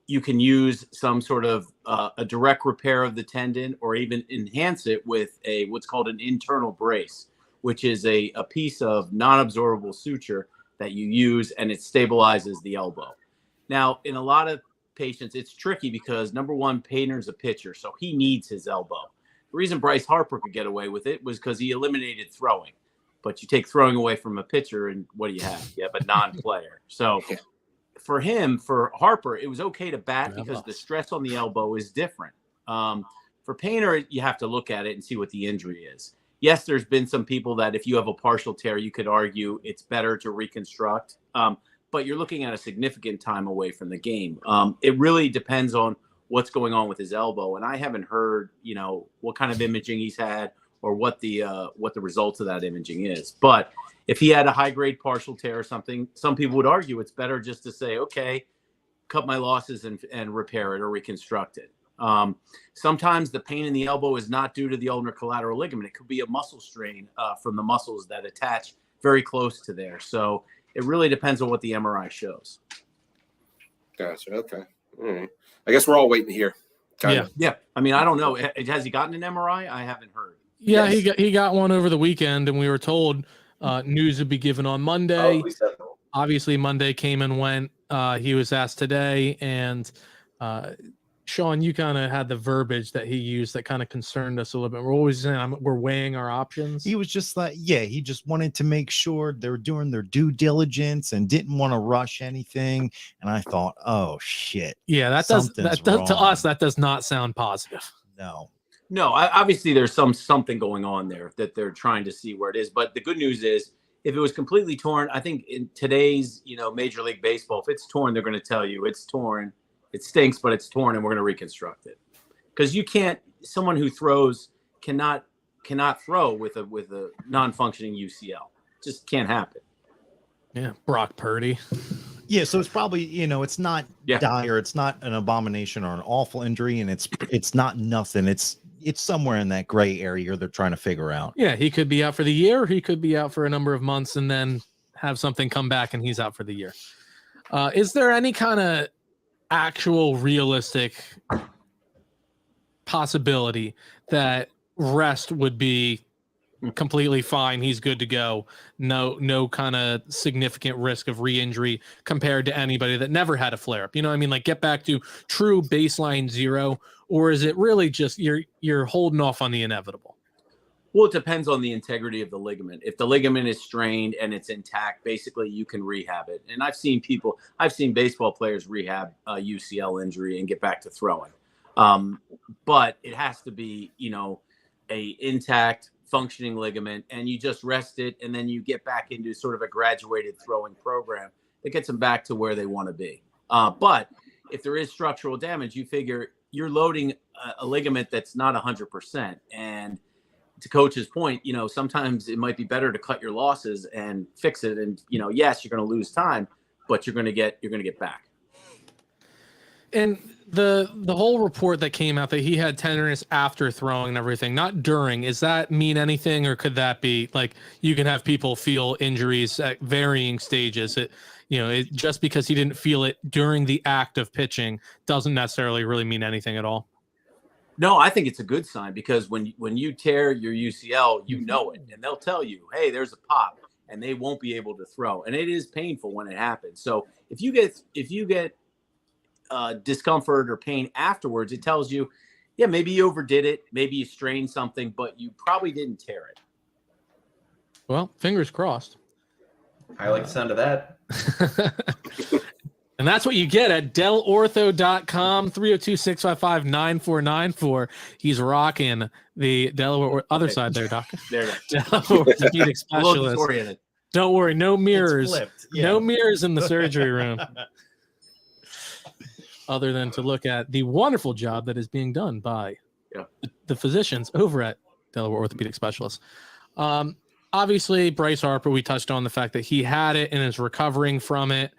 use some sort of a direct repair of the tendon, or even enhance it with what's called an internal brace, which is a piece of non-absorbable suture that you use, and it stabilizes the elbow. Now, in a lot of patients, it's tricky because, number one, Painter's a pitcher, so he needs his elbow. The reason Bryce Harper could get away with it was because he eliminated throwing. But you take throwing away from a pitcher, and what do you have? You have a non-player. So for Harper, it was okay to bat because the stress on the elbow is different. For Painter, you have to look at it and see what the injury is. Yes, there's been some people that if you have a partial tear, you could argue it's better to reconstruct. But you're looking at a significant time away from the game. It really depends on what's going on with his elbow. And I haven't heard, what kind of imaging he's had, or what the results of that imaging is. But if he had a high-grade partial tear or something, some people would argue it's better just to say, okay, cut my losses and repair it or reconstruct it. Sometimes the pain in the elbow is not due to the ulnar collateral ligament. It could be a muscle strain from the muscles that attach very close to there. So it really depends on what the MRI shows. Gotcha. Okay. All right. I guess we're all waiting to hear. Yeah. I mean, I don't know. Has he gotten an MRI? I haven't heard. Yeah, yes. He got one over the weekend, and we were told news would be given on Monday. Obviously, Monday came and went. He was asked today, and Sean, you kind of had the verbiage that he used that kind of concerned us a little bit. We're always saying we're weighing our options. He was just like, he just wanted to make sure they were doing their due diligence and didn't want to rush anything. And I thought, oh shit. Yeah, to us, that does not sound positive. No, obviously there's something going on there that they're trying to see where it is. But the good news is, if it was completely torn, I think in today's Major League Baseball, if it's torn, they're going to tell you it's torn. It stinks, but it's torn, and we're going to reconstruct it. Because someone who throws cannot throw with a non-functioning UCL. Just can't happen. Yeah, Brock Purdy. Yeah, so it's probably, it's not dire, it's not an abomination or an awful injury, and it's not nothing. It's somewhere in that gray area they're trying to figure out. Yeah, he could be out for the year, he could be out for a number of months, and then have something come back and he's out for the year. Is there any kind of actual realistic possibility that rest would be completely fine, he's good to go, no kind of significant risk of re-injury compared to anybody that never had a flare-up? Like get back to true baseline zero, or is it really just you're holding off on the inevitable? Well, it depends on the integrity of the ligament. If the ligament is strained and it's intact, basically you can rehab it. And I've seen baseball players rehab a UCL injury and get back to throwing. But it has to be, a intact functioning ligament, and you just rest it, and then you get back into sort of a graduated throwing program that gets them back to where they want to be. But if there is structural damage, you figure you're loading a ligament that's not 100%. And to Coach's point, sometimes it might be better to cut your losses and fix it. And, yes, you're going to lose time, but you're going to get back. And the whole report that came out that he had tenderness after throwing and everything, not during, does that mean anything, or could that be like you can have people feel injuries at varying stages? Just because he didn't feel it during the act of pitching doesn't necessarily really mean anything at all. No, I think it's a good sign, because when you tear your UCL, you know it, and they'll tell you, hey, there's a pop, and they won't be able to throw, and it is painful when it happens. So if you get discomfort or pain afterwards, it tells you, yeah, maybe you overdid it, maybe you strained something, but you probably didn't tear it. Well, fingers crossed. I like the sound of that. And that's what you get at delortho.com, 302-655-9494. He's rocking the Delaware other side there, Doc. There Delaware orthopedic specialist. Don't worry, no mirrors. Yeah. No mirrors in the surgery room. Other than to look at the wonderful job that is being done by the physicians over at Delaware Orthopedic Specialists. Obviously, Bryce Harper, we touched on the fact that he had it and is recovering from it.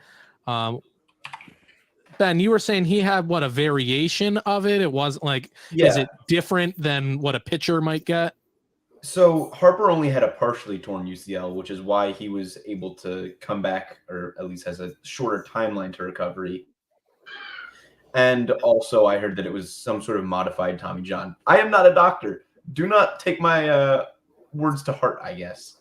Ben, you were saying he had a variation of it? It wasn't like, is it different than what a pitcher might get? So Harper only had a partially torn UCL, which is why he was able to come back, or at least has a shorter timeline to recovery. And also I heard that it was some sort of modified Tommy John. I am not a doctor. Do not take my words to heart, I guess.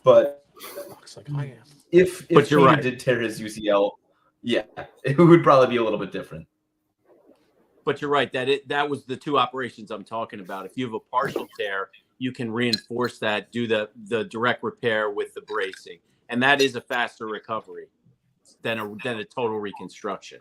But looks like I am. If you're right, did tear his UCL, it would probably be a little bit different. But you're right, that was the two operations I'm talking about. If you have a partial tear, you can reinforce that, do the direct repair with the bracing, and that is a faster recovery than a total reconstruction.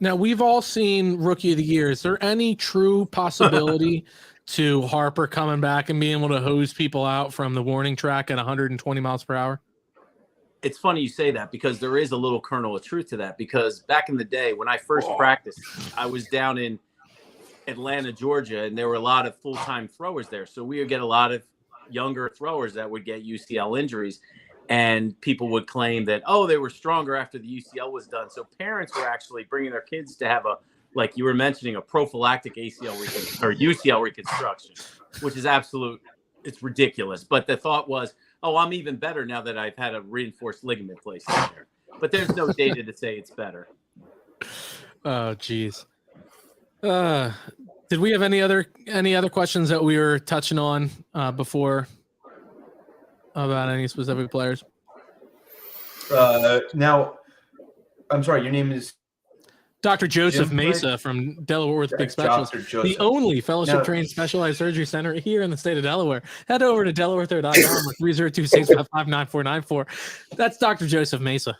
Now, we've all seen Rookie of the Year. Is there any true possibility to Harper coming back and being able to hose people out from the warning track at 120 miles per hour? It's funny you say that, because there is a little kernel of truth to that, because back in the day when I first practiced, I was down in Atlanta, Georgia, and there were a lot of full-time throwers there. So we would get a lot of younger throwers that would get UCL injuries, and people would claim that, they were stronger after the UCL was done. So parents were actually bringing their kids to have like you were mentioning, a prophylactic UCL reconstruction, which is it's ridiculous. But the thought was, I'm even better now that I've had a reinforced ligament placed in there. But there's no data to say it's better. Oh, geez. Did we have any other questions that we were touching on before about any specific players? Now, I'm sorry, your name is Dr. Joseph Jim, Mesa right? from Delaware Orthopedic Specialists, the only fellowship-trained specialized surgery center here in the state of Delaware. Head over to delawareortho.com or 302-655-9494. That's Dr. Joseph Mesa.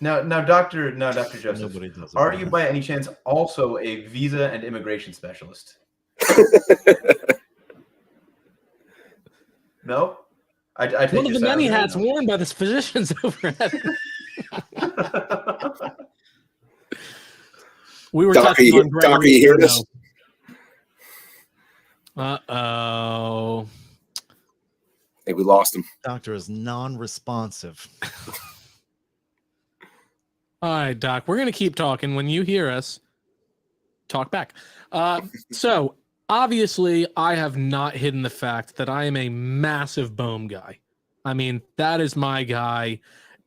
Now, Dr. Joseph, Nobody does it. are you by any chance also a visa and immigration specialist? No? I take One of the your many silence. hats worn by the physicians over at We were Doc, touching on Doc, are you hearing this? Uh-oh. Hey, we lost him. Doctor is non-responsive. All right, Doc, we're going to keep talking. When you hear us, talk back. So, obviously, I have not hidden the fact that I am a massive Bohm guy. I mean, that is my guy.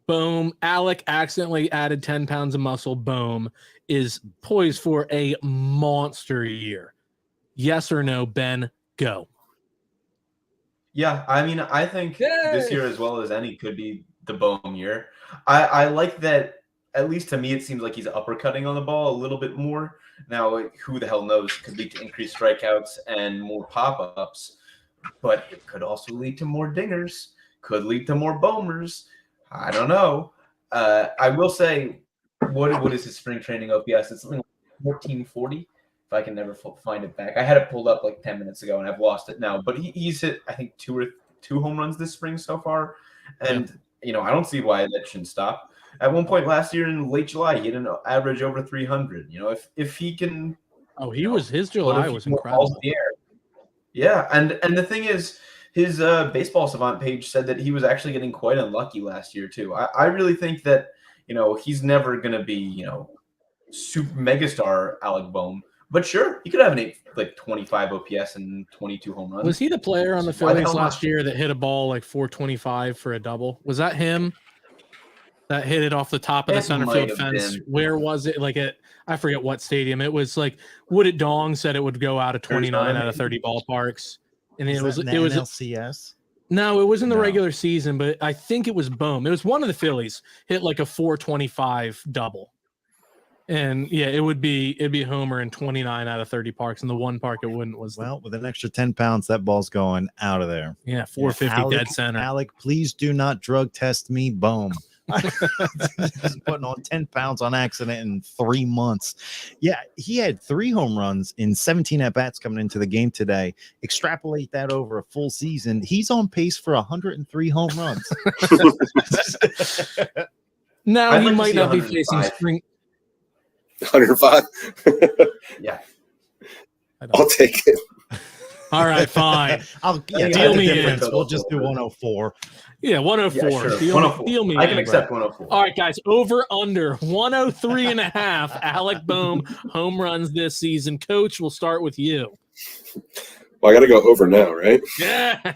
Bohm, Alec accidentally added 10 pounds of muscle. Bohm is poised for a monster year. Yes or no, Ben? Go. Yeah, I mean, I think this year as well as any could be the Bohm year. I like that at least to me, it seems like he's uppercutting on the ball a little bit more. Now, who the hell knows? Could lead to increased strikeouts and more pop-ups, but it could also lead to more dingers, could lead to more bomers. I don't know. I will say, what is his spring training OPS? It's something like 1440, if I can never find it back. I had it pulled up like 10 minutes ago, and I've lost it now. But he's hit, I think, two home runs this spring so far. And, I don't see why that shouldn't stop. At one point last year in late July, he had an average over 300. If he can. Oh, his July was incredible. Yeah, and the thing is, his baseball savant page said that he was actually getting quite unlucky last year too. I really think that he's never going to be super megastar Alec Bohm, but sure, he could have an 25 OPS and 22 home runs. Was he the player on the Phillies last year that hit a ball like 425 for a double? Was that him? That hit it off the top of the center field fence. Where was it? I forget what stadium. It was like Wooded Dong said it would go out of 29 out of 30 ballparks. And it was LCS. No, it was in the regular season, but I think it was Bohm. It was one of the Phillies hit like a 425 double. And it'd be a homer in 29 out of 30 parks, and the one park it wouldn't was with an extra 10 pounds, that ball's going out of there. Yeah, 450 dead center. Alec, please do not drug test me, Bohm. Just putting on 10 pounds on accident in 3 months. Yeah, he had 3 home runs in 17 at-bats coming into the game today. Extrapolate that over a full season. He's on pace for 103 home runs. Now he might not be facing spring. 105. Yeah, I'll take it. All right, fine. Deal me in. We'll just do 104. Yeah, 104. Yeah, sure. Deal me I can accept 104. All right, guys, over under 103 and a half Alec Bohm home runs this season. Coach, we'll start with you. Well, I got to go over now, right? Yeah.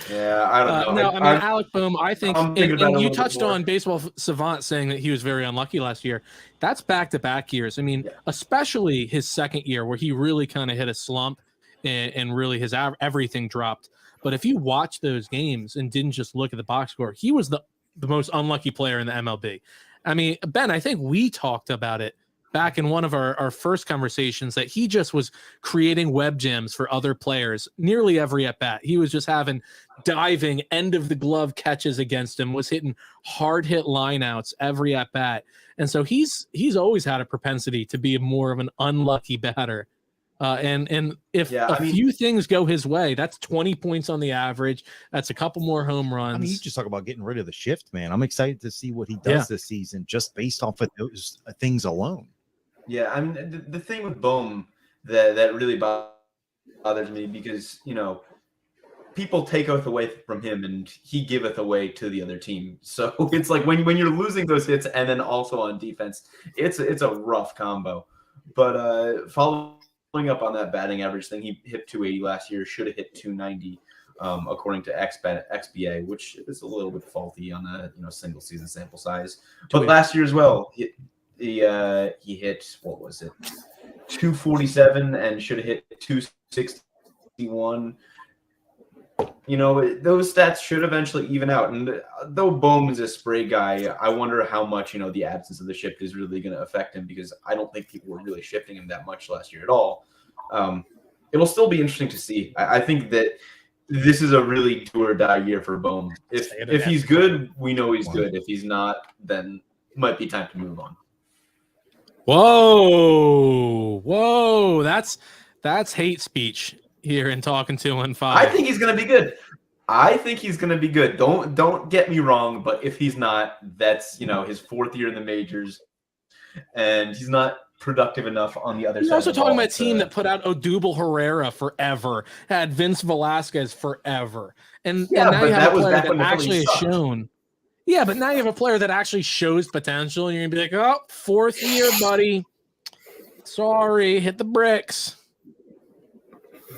Yeah, I don't know. No, Alec Bohm, I think, and you touched on Baseball Savant saying that he was very unlucky last year. That's back-to-back years. I mean, especially his second year where he really kind of hit a slump and really his everything dropped. But if you watch those games and didn't just look at the box score, he was the most unlucky player in the MLB. I mean, Ben, I think we talked about it back in one of our first conversations that he just was creating web gems for other players nearly every at bat. He was just having diving end of the glove catches against him, was hitting hard hit lineouts every at bat. And so he's always had a propensity to be more of an unlucky batter. And if few things go his way, that's 20 points on the average. That's a couple more home runs. I mean, you just talk about getting rid of the shift, man. I'm excited to see what he does this season just based off of those things alone. Yeah, I mean, the thing with Bohm that really bothers me because, people taketh away from him and he giveth away to the other team. So it's like when you're losing those hits and then also on defense, it's a rough combo. But following up on that batting average thing, he hit 280 last year, should have hit 290 according to XBA, which is a little bit faulty on a single season sample size. But last year as well, he hit, what was it, 247 and should have hit 261. Those stats should eventually even out. And though Bohm is a spray guy, I wonder how much the absence of the shift is really going to affect him, because I don't think people were really shifting him that much last year at all. It'll still be interesting to see. I think that this is a really do or die year for Bohm. If he's good, we know he's good. If he's not, then it might be time to move on. Whoa, that's hate speech here in Talkin 215. I think he's going to be good. Don't get me wrong, but if he's not, that's his 4th year in the majors, and he's not productive enough on the other side. He's also talking about a team that put out Odubel Herrera forever, had Vince Velasquez forever, and now you have a player that actually has shown. Yeah, but now you have a player that actually shows potential, and you're gonna be like, "Oh, 4th year, buddy. Sorry, hit the bricks."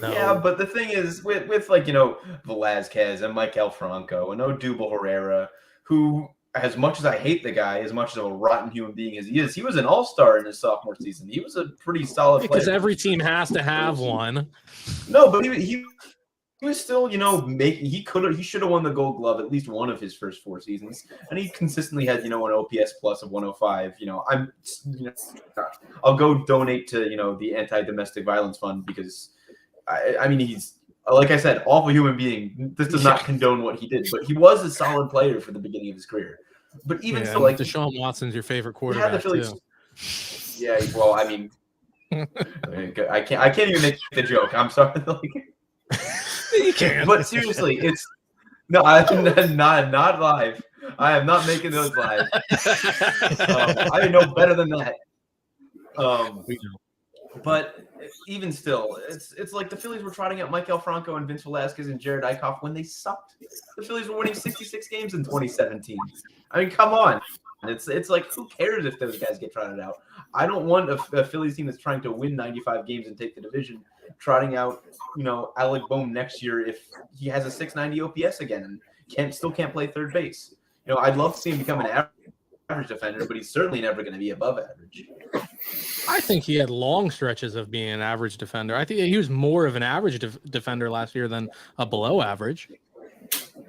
No. Yeah, but the thing is, with Velazquez and Maikel Franco and Odubel Herrera, who, as much as I hate the guy, as much of a rotten human being as he is, he was an all-star in his sophomore season. He was a pretty solid player. Because every team has to have one. No, but he He was still, he should have won the Gold Glove at least one of his first 4 seasons, and he consistently had, an OPS plus of 105. I'll go donate to, the Anti-Domestic Violence Fund because, I mean, he's, like I said, awful human being. This does not condone what he did, but he was a solid player for the beginning of his career. But even so, like Deshaun Watson's your favorite quarterback too. Yeah, well, I mean, I can't even make the joke. I'm sorry. You can. But seriously, I'm not live. I am not making those live. I know better than that. But even still, it's like the Phillies were trotting out Maikel Franco and Vince Velasquez and Jared Eichhoff when they sucked. The Phillies were winning 66 games in 2017. I mean, come on. It's like, who cares if those guys get trotted out? I don't want a Phillies team that's trying to win 95 games and take the division trotting out, Alec Bohm next year if he has a 690 OPS again and still can't play third base. I'd love to see him become an average defender, but he's certainly never going to be above average. I think he had long stretches of being an average defender. I think he was more of an average defender last year than a below average.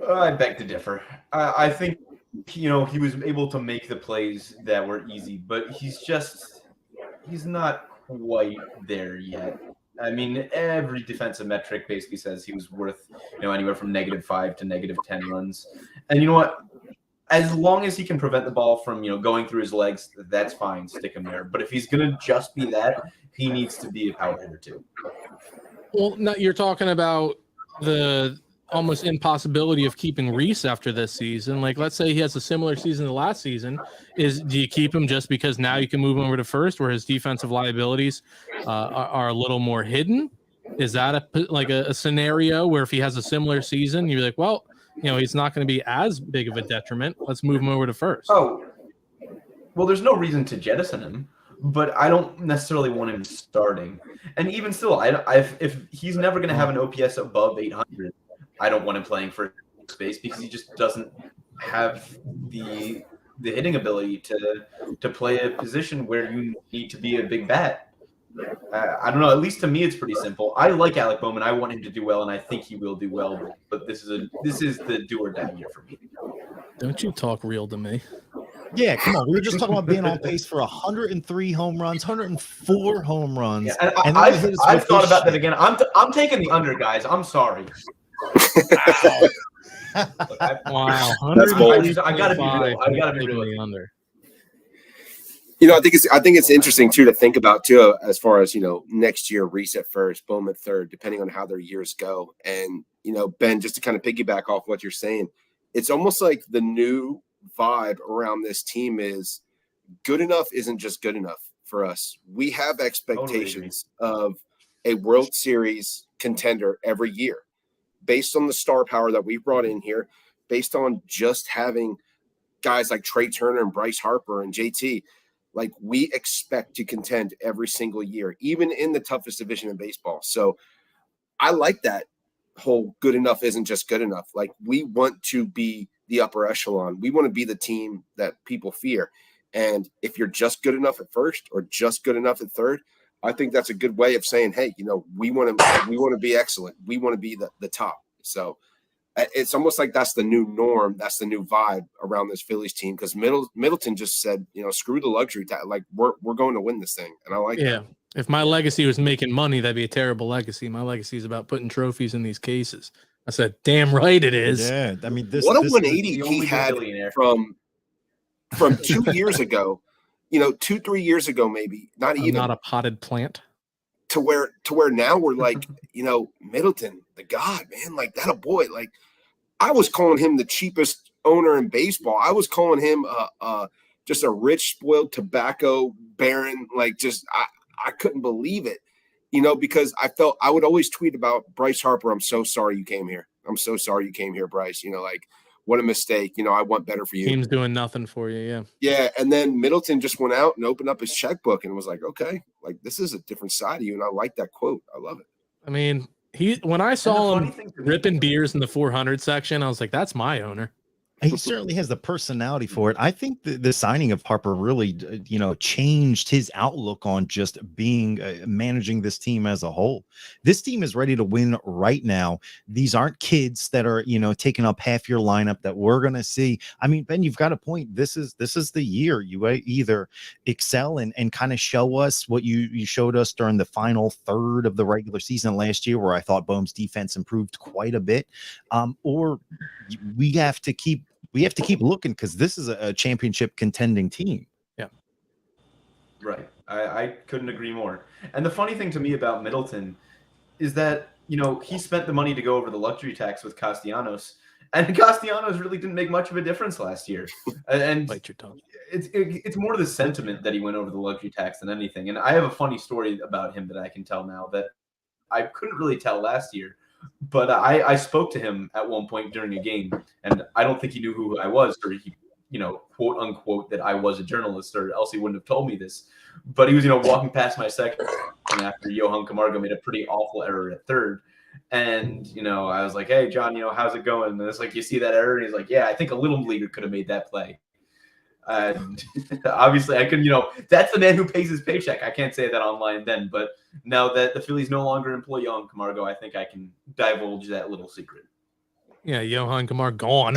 I beg to differ. I think, he was able to make the plays that were easy, but he's not quite there yet. I mean, every defensive metric basically says he was worth, anywhere from -5 to -10 runs. And you know what? As long as he can prevent the ball from, going through his legs, that's fine. Stick him there. But if he's going to just be that, he needs to be a power hitter too. Well, no, you're talking about the almost impossibility of keeping Reese after this season. Like, let's say he has a similar season to last season. Do you keep him just because now you can move him over to first, where his defensive liabilities are a little more hidden? Is that a scenario where if he has a similar season, you're like, well, he's not going to be as big of a detriment. Let's move him over to first. Oh, well, there's no reason to jettison him, but I don't necessarily want him starting. And even still, if he's never going to have an OPS above 800, I don't want him playing first base because he just doesn't have the hitting ability to play a position where you need to be a big bat. I don't know. At least to me, it's pretty simple. I like Alec Bowman. I want him to do well, and I think he will do well. But this is the do or die year for me. Don't you talk real to me? Yeah, come on. We were just talking about being on pace for 103 home runs, 104 home runs. Yeah, and I've thought about that again. I'm taking the under, guys. I'm sorry. Wow. That's bold. I gotta be real. I gotta be real. Under. I think it's interesting too to think about too, as far as next year, Reese at first, Bowman third, depending on how their years go. And Ben, just to kind of piggyback off what you're saying, it's almost like the new vibe around this team is good enough isn't just good enough for us. We have expectations of a World Series contender every year, based on the star power that we've brought in here, based on just having guys like Trey Turner and Bryce Harper and JT. Like, we expect to contend every single year, even in the toughest division in baseball. So I like that whole good enough isn't just good enough. Like, we want to be the upper echelon. We want to be the team that people fear. And if you're just good enough at first or just good enough at third, I think that's a good way of saying, hey, we want to be excellent. We want to be the top. So it's almost like that's the new norm. That's the new vibe around this Phillies team. Because Middleton just said, screw the luxury tax. Like, we're going to win this thing. And I like that. If my legacy was making money, that'd be a terrible legacy. My legacy is about putting trophies in these cases. I said, damn right it is. Yeah. I mean, what a 180 he had from 2 years ago. 2-3 years ago, maybe not a potted plant. To where now we're like, Middleton, the god, man, like that a boy. Like, I was calling him the cheapest owner in baseball. I was calling him just a rich, spoiled tobacco baron. Like, just I couldn't believe it, because I would always tweet about Bryce Harper. I'm so sorry you came here. I'm so sorry you came here, Bryce. Like, what a mistake. I want better for you. Team's doing nothing for you. Yeah. Yeah. And then Middleton just went out and opened up his checkbook and was like, okay, like, this is a different side of you. And I like that quote. I love it. I mean, when I saw him ripping beers in the 400 section, I was like, that's my owner. He certainly has the personality for it. I think the signing of Harper really, changed his outlook on just being managing this team as a whole. This team is ready to win right now. These aren't kids that are, taking up half your lineup that we're going to see. I mean, Ben, you've got a point. This is the year you either excel and kind of show us what you showed us during the final third of the regular season last year, where I thought Bohm's defense improved quite a bit, or we have to keep looking, because this is a championship contending team. Yeah. Right. I couldn't agree more. And the funny thing to me about Middleton is that, he spent the money to go over the luxury tax with Castellanos, and Castellanos really didn't make much of a difference last year. And Bite your tongue. It's more the sentiment that he went over the luxury tax than anything. And I have a funny story about him that I can tell now that I couldn't really tell last year. But I spoke to him at one point during a game, and I don't think he knew who I was, or he, quote unquote, that I was a journalist, or else he wouldn't have told me this. But he was, walking past my second after Johan Camargo made a pretty awful error at third. And, I was like, hey, John, how's it going? And it's like, you see that error? And he's like, yeah, I think a little leaguer could have made that play. And obviously I couldn't, that's the man who pays his paycheck. I can't say that online then, but now that the Phillies no longer employ Johan Camargo, I think I can divulge that little secret. Yeah, Johan Camargo gone.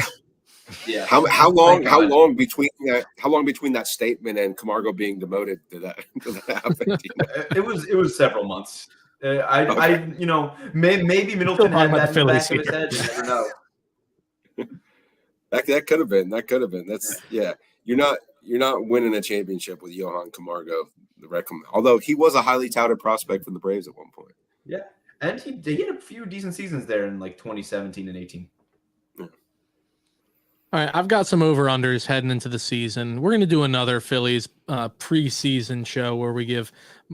Yeah. How long between that statement and Camargo being demoted did that happen? It was several months. Maybe Middleton had that in the back of his head. You never know. That could have been. That's You're not winning a championship with Johan Camargo, although he was a highly touted prospect for the Braves at one point. Yeah, and he had a few decent seasons there in like 2017 and 18. Yeah. All right, I've got some over-unders heading into the season. We're going to do another Phillies preseason show where we give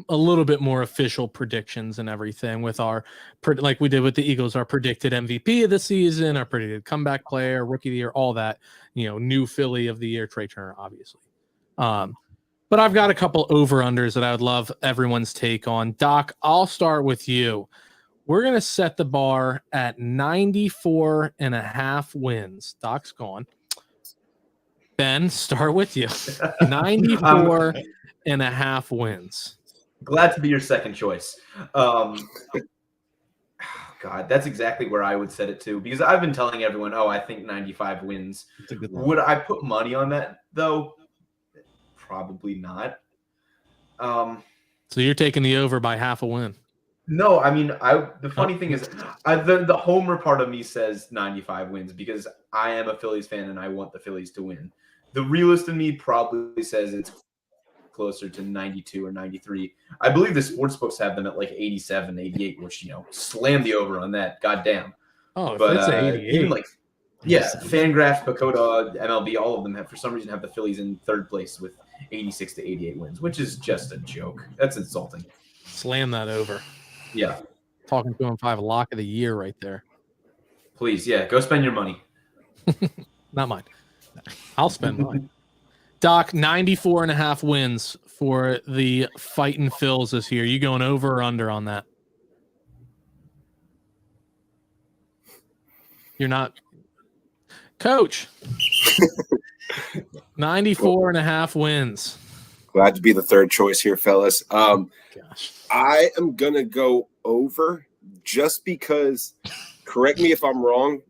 a little bit more official predictions and everything with our, like we did with the Eagles, our predicted MVP of the season, our predicted comeback player, rookie of the year, all that, new Philly of the year, Trey Turner, obviously. But I've got a couple over-unders that I would love everyone's take on. Doc, I'll start with you. We're going to set the bar at 94.5 wins. Doc's gone. Ben, start with you. 94.5 wins. Glad to be your second choice. God, that's exactly where I would set it to, because I've been telling everyone, I think 95 wins. Would I put money on that, though? Probably not. So you're taking the over by half a win. No, I mean, the funny thing is, the homer part of me says 95 wins because I am a Phillies fan and I want the Phillies to win. The realist in me probably says it's closer to 92 or 93. I believe the sportsbooks have them at like 87, 88, which, slam the over on that. Goddamn. Oh, but it's 88. even Fangraphs, Pacoda, MLB, all of them for some reason have the Phillies in third place with 86 to 88 wins, which is just a joke. That's insulting. Slam that over. Yeah. Talking 2-5 lock of the year right there. Please, go spend your money. Not mine. I'll spend mine. Doc, 94.5 wins for the Fightin' Phils this year. You going over or under on that? You're not. Coach. 94.5 wins. Glad to be the third choice here, fellas. Gosh. I am going to go over just because, correct me if I'm wrong,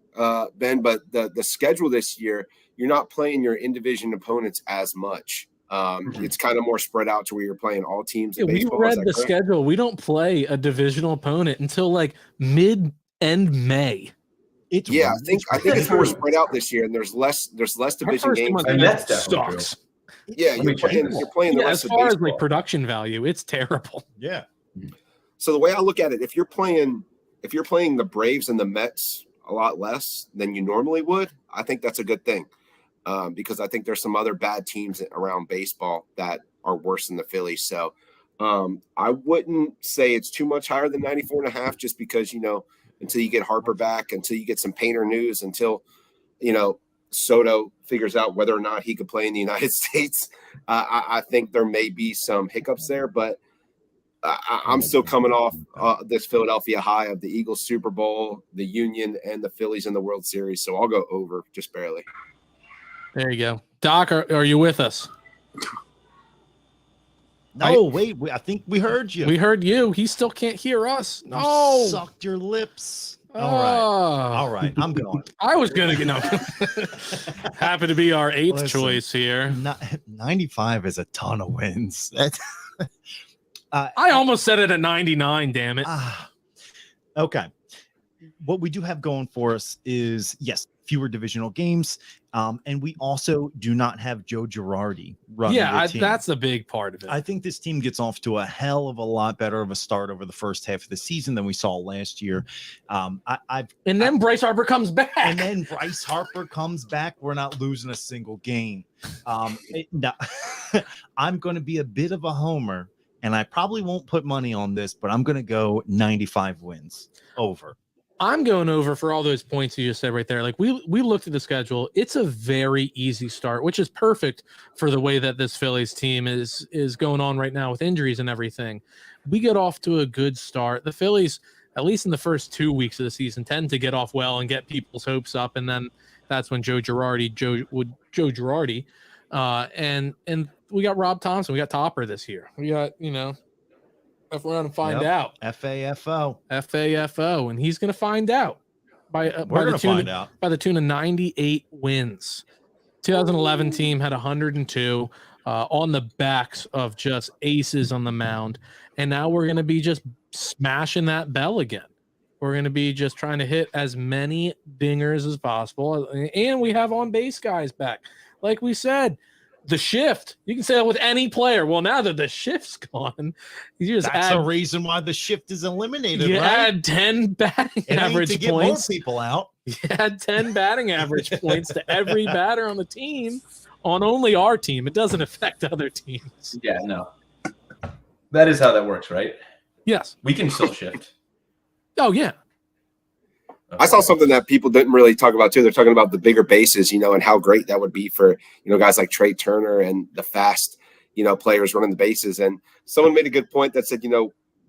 Ben, but the schedule this year, you're not playing your in-division opponents as much. It's kind of more spread out to where you're playing all teams. We read the schedule. We don't play a divisional opponent until like mid-end May. I think it's more spread out this year, and there's less division games. And that's definitely sucks. True. Yeah, you're playing the rest as of far baseball. as like production value, it's terrible. Yeah. So the way I look at it, if you're playing the Braves and the Mets a lot less than you normally would, I think that's a good thing. Because I think there's some other bad teams around baseball that are worse than the Phillies. So I wouldn't say it's too much higher than 94.5, just because, until you get Harper back, until you get some Painter news, until, Soto figures out whether or not he could play in the United States. I think there may be some hiccups there, but I'm still coming off this Philadelphia high of the Eagles Super Bowl, the Union, and the Phillies in the World Series. So I'll go over just barely. There you go. Doc, are you with us? No, wait. I think we heard you. We heard you. He still can't hear us. You No. sucked your lips. All right. I'm going. I was going to get no. Happen to be our 8th choice here. 95 is a ton of wins. I almost said it at 99, damn it. Okay. What we do have going for us is, yes, fewer divisional games. And we also do not have Joe Girardi running the team. That's a big part of it. I think this team gets off to a hell of a lot better of a start over the first half of the season than we saw last year. Then Bryce Harper comes back. And then Bryce Harper comes back. We're not losing a single game. I'm going to be a bit of a homer, and I probably won't put money on this, but I'm going to go 95 wins over. I'm going over for all those points you just said right there. Like we looked at the schedule. It's a very easy start, which is perfect for the way that this Phillies team is going on right now with injuries and everything. We get off to a good start. The Phillies, at least in the first 2 weeks of the season, tend to get off well and get people's hopes up. And then that's when Joe Girardi, and we got Rob Thompson. We got Topper this year. We got, if we're going to find out. FAFO. And he's going to find out by the tune of 98 wins. 2011 team had 102 on the backs of just aces on the mound. And now we're going to be just smashing that bell again. We're going to be just trying to hit as many dingers as possible. And we have on base guys back. Like we said, the shift, you can say that with any player. Well, now that the shift's gone, that's the reason why the shift is eliminated. You right? add 10 batting average to get points. More people out. You add 10 batting average points to every batter on the team. On only our team, it doesn't affect other teams. Yeah, no, that is how that works, right? Yes, we can still shift. Oh yeah. I saw something that people didn't really talk about too. They're talking about the bigger bases, and how great that would be for, guys like Trey Turner and the fast, players running the bases. And someone made a good point that said,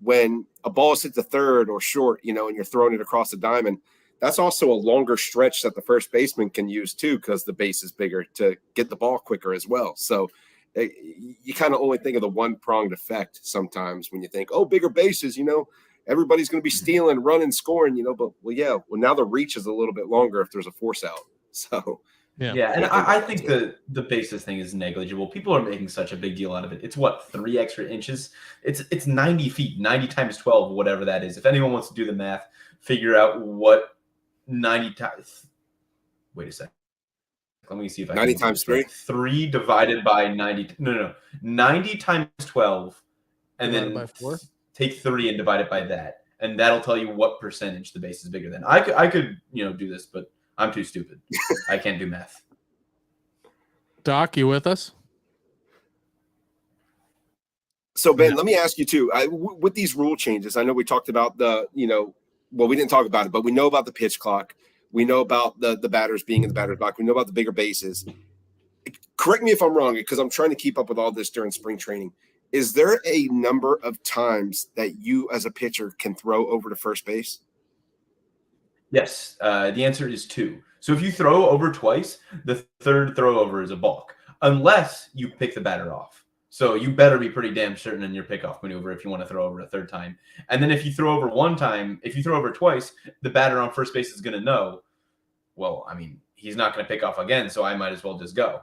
when a ball hits the third or short, and you're throwing it across the diamond, that's also a longer stretch that the first baseman can use too, because the base is bigger to get the ball quicker as well. So you kind of only think of the one-pronged effect sometimes when you think, oh, bigger bases, everybody's going to be stealing, running, scoring, but now the reach is a little bit longer if there's a force out. So, yeah. And I think the basis thing is negligible. People are making such a big deal out of it. It's 3 extra inches. It's 90 feet, 90 times 12, whatever that is. If anyone wants to do the math, figure out what 90 times. Wait a second. Let me see if I 90 times 3. 3 divided by 90. No. 90 times 12, and divided then by 4. Take 3 and divide it by that, and that'll tell you what percentage the base is bigger than. I could do this, but I'm too stupid. I can't do math. Doc, you with us? So Ben, let me ask you too. With these rule changes, I know we talked about we didn't talk about it, but we know about the pitch clock. We know about the batters being in the batter's box. We know about the bigger bases. Correct me if I'm wrong, because I'm trying to keep up with all this during spring training. Is there a number of times that you as a pitcher can throw over to first base? Yes. The answer is 2. So if you throw over twice, the third throw over is a balk, unless you pick the batter off. So you better be pretty damn certain in your pickoff maneuver if you want to throw over a third time. And then if you throw over one time, if you throw over twice, the batter on first base is going to know, well, he's not going to pick off again, so I might as well just go.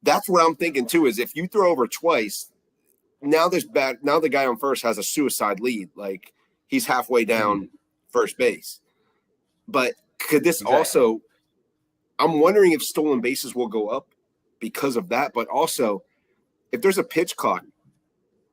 That's what I'm thinking too, is if you throw over twice, now the guy on first has a suicide lead. Like he's halfway down first base. But could this also, I'm wondering if stolen bases will go up because of that. But also, if there's a pitch clock,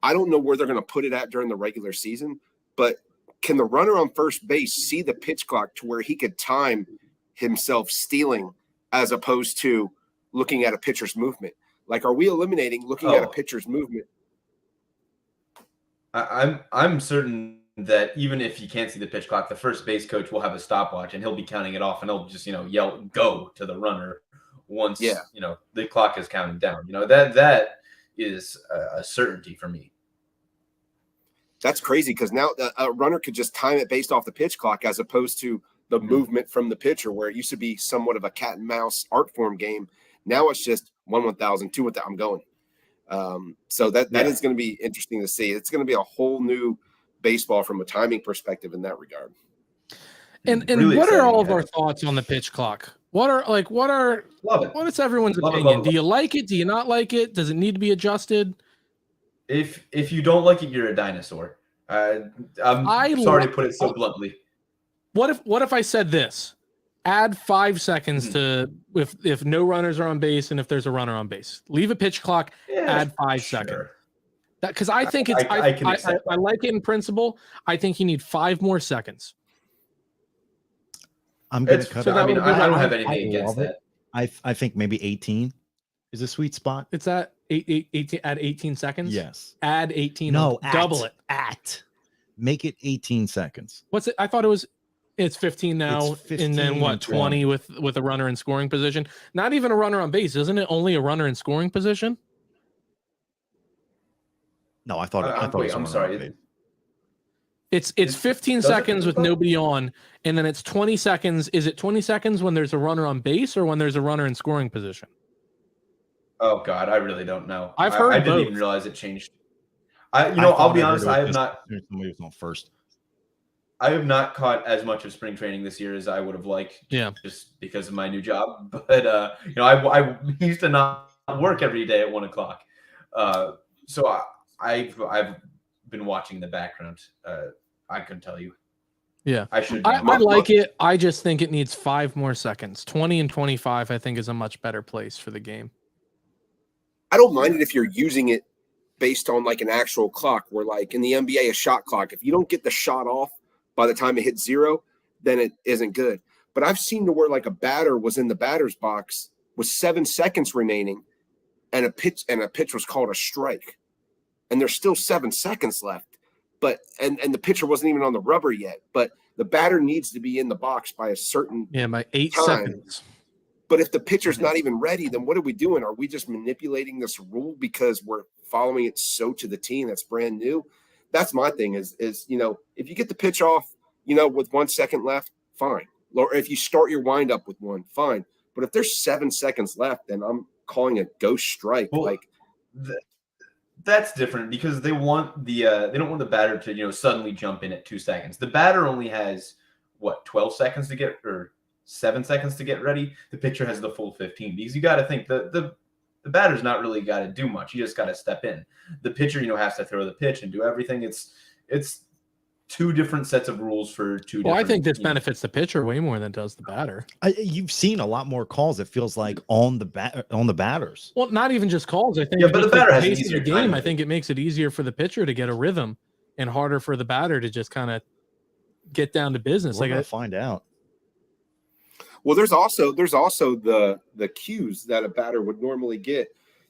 I don't know where they're going to put it at during the regular season, but can the runner on first base see the pitch clock to where he could time himself stealing as opposed to looking at a pitcher's movement? Like, are we eliminating looking at a pitcher's movement? I'm certain that even if you can't see the pitch clock, the first base coach will have a stopwatch and he'll be counting it off, and he'll just yell "go" to the runner once the clock is counting down. That is a certainty for me. That's crazy, because now a runner could just time it based off the pitch clock as opposed to the movement from the pitcher, where it used to be somewhat of a cat and mouse art form game. Now it's just 1,000, 2,000, I'm going. So that is going to be interesting to see. It's going to be a whole new baseball from a timing perspective in that regard. And Really what are exciting, all of our thoughts on the pitch clock? What is everyone's opinion? Do you like it? Do you not like it? Does it need to be adjusted? If you don't like it, you're a dinosaur. I'm sorry to put it so bluntly. What if I said this? Add 5 seconds to if no runners are on base and if there's a runner on base. Leave a pitch clock. Add 5 seconds. Because I think it's I like it in principle. I think you need 5 more seconds. I'm going to cut it. I mean, I don't have anything against that. I think maybe 18 is a sweet spot. It's at 18 add 18 seconds. Yes. Add 18. No, double it. Make it 18 seconds. What's it? I thought it's 15 now, 15 and then what? 20 with a runner in scoring position. Not even a runner on base, isn't it? Only a runner in scoring position. No, I thought. I'm sorry. It's 15 seconds with nobody on, and then it's 20 seconds. Is it 20 seconds when there's a runner on base or when there's a runner in scoring position? Oh God, I really don't know. I've heard I didn't even realize it changed. I'll be honest. I have not. Somebody was on first. I have not caught as much of spring training this year as I would have liked. Yeah. Just because of my new job, but I used to not work every day at 1 o'clock, so I've been watching the background. I couldn't tell you. Yeah, I should. I like it. I just think it needs 5 more seconds. 20 and 25, I think, is a much better place for the game. I don't mind it if you're using it based on like an actual clock, where like in the NBA, a shot clock. If you don't get the shot off by the time it hits 0, then it isn't good. But I've seen to where like a batter was in the batter's box with 7 seconds remaining, and a pitch was called a strike, and there's still 7 seconds left. But and the pitcher wasn't even on the rubber yet. But the batter needs to be in the box by a certain by 8 time. seconds. But if the pitcher's not even ready, then what are we doing? Are we just manipulating this rule because we're following it so to the T and that's brand new? That's my thing is if you get the pitch off, with 1 second left, fine. Or if you start your windup with 1, fine. But if there's 7 seconds left, then I'm calling a ghost strike. Well, that's different because they want they don't want the batter to suddenly jump in at 2 seconds. The batter only has 12 seconds to get, or 7 seconds to get ready. The pitcher has the full 15 because you got to think the batter's not really got to do much. You just got to step in. The pitcher has to throw the pitch and do everything. It's 2 different sets of rules for 2 different. I think this benefits the pitcher way more than it does the batter. You've seen a lot more calls. It feels like on the batters. Well, not even just calls. I think. Yeah, but the batter has an easier game. I think it makes it easier for the pitcher to get a rhythm, and harder for the batter to just kind of get down to business. We're gonna find out. Well, there's also the cues that a batter would normally get,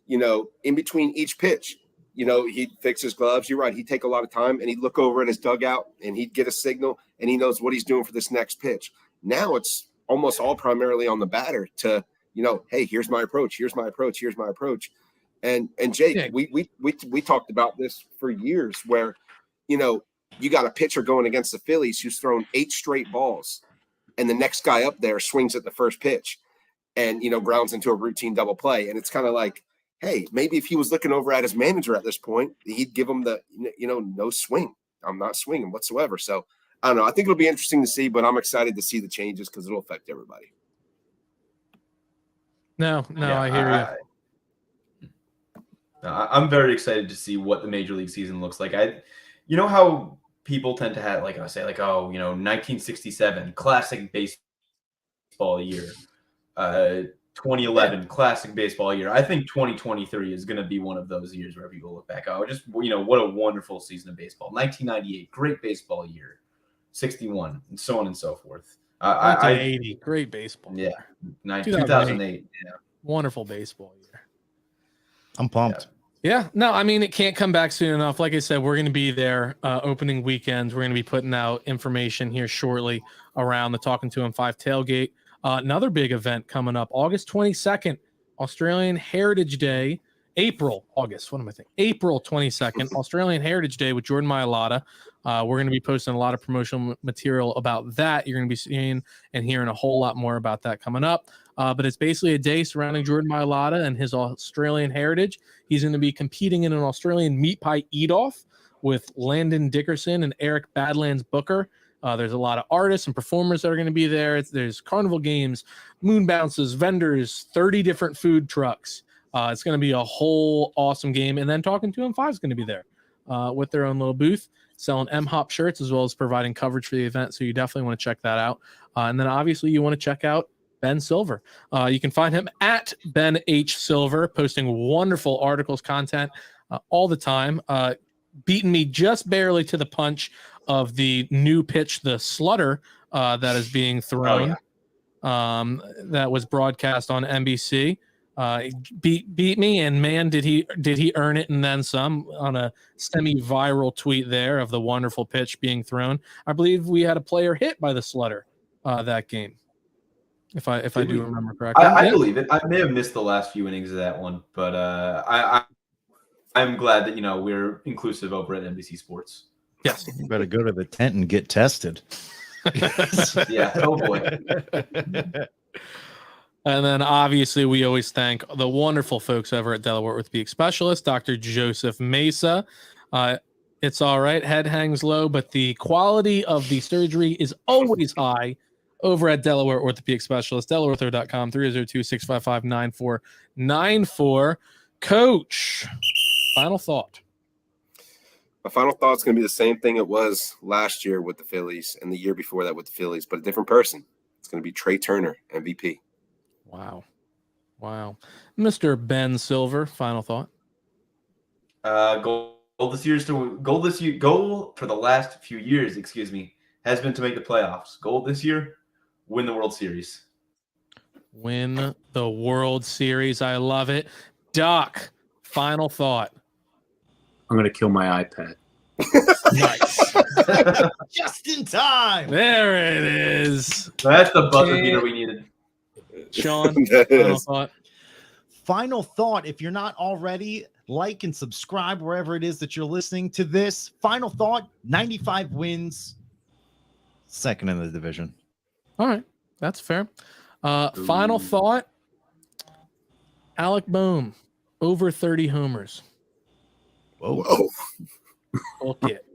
in between each pitch. He'd fix his gloves. You're right. He'd take a lot of time and he'd look over at his dugout and he'd get a signal and he knows what he's doing for this next pitch. Now it's almost all primarily on the batter to, hey, here's my approach. Here's my approach. Here's my approach. And Jake, we talked about this for years where, you got a pitcher going against the Phillies who's thrown 8 straight balls and the next guy up there swings at the first pitch and, grounds into a routine double play. And it's kind of like, hey, maybe if he was looking over at his manager at this point, he'd give him the, no swing. I'm not swinging whatsoever. So I don't know. I think it'll be interesting to see, but I'm excited to see the changes because it'll affect everybody. No, I hear you. I'm very excited to see what the Major League season looks like. How people tend to have, 1967 classic baseball year, 2011 classic baseball year. I think 2023 is going to be one of those years where people look back, what a wonderful season of baseball. 1998, great baseball year. 61, and so on and so forth. 1980, great baseball. Yeah, 2008. Yeah, wonderful baseball year. I'm pumped. Yeah, no, I mean, it can't come back soon enough. Like I said, we're going to be there opening weekends. We're going to be putting out information here shortly around the Talkin 2 and 5 tailgate. Another big event coming up, August 22nd, Australian Heritage Day August. What am I thinking? April 22nd, Australian Heritage Day with Jordan Mailata. We're going to be posting a lot of promotional material about that. You're going to be seeing and hearing a whole lot more about that coming up. But it's basically a day surrounding Jordan Mailata and his Australian heritage. He's going to be competing in an Australian meat pie eat-off with Landon Dickerson and Eric Badlands Booker. There's a lot of artists and performers that are going to be there. There's carnival games, moon bounces, vendors, 30 different food trucks. It's going to be a whole awesome game. And then Talkin 2M5 is going to be there with their own little booth, selling M-Hop shirts as well as providing coverage for the event. So you definitely want to check that out. And then obviously you want to check out Ben Silver. You can find him at Ben H. Silver, posting wonderful articles, content all the time. Beating me just barely to the punch of the new pitch, the Slutter, that is being thrown. That was broadcast on NBC. Beat me, and man, did he earn it and then some on a semi-viral tweet there of the wonderful pitch being thrown. I believe we had a player hit by the Slutter that game, if I do remember correctly. I believe it. I may have missed the last few innings of that one, but I'm glad that we're inclusive over at NBC Sports. Yes, you better go to the tent and get tested. Yeah. Oh boy. And then obviously we always thank the wonderful folks over at Delaware Orthopedic Specialist, Dr. Joseph Mesa. It's all right. Head hangs low, but the quality of the surgery is always high over at Delaware Orthopedic Specialist, delawareortho.com, 302-655-9494. Coach, final thought. My final thought is going to be the same thing it was last year with the Phillies and the year before that with the Phillies, but a different person. It's going to be Trey Turner, MVP. Wow. Mr. Ben Silver, final thought. Goal for the last few years, has been to make the playoffs. Goal this year, win the World Series. Win the World Series. I love it. Doc, final thought. I'm going to kill my iPad. Nice. Just in time. There it is. That's the buzzer beater we needed. Sean, final thought. Final thought. If you're not already, like and subscribe wherever it is that you're listening to this. Final thought, 95 wins. Second in the division. All right. That's fair. Final thought. Alec Boehm, over 30 homers. Whoa. Book it.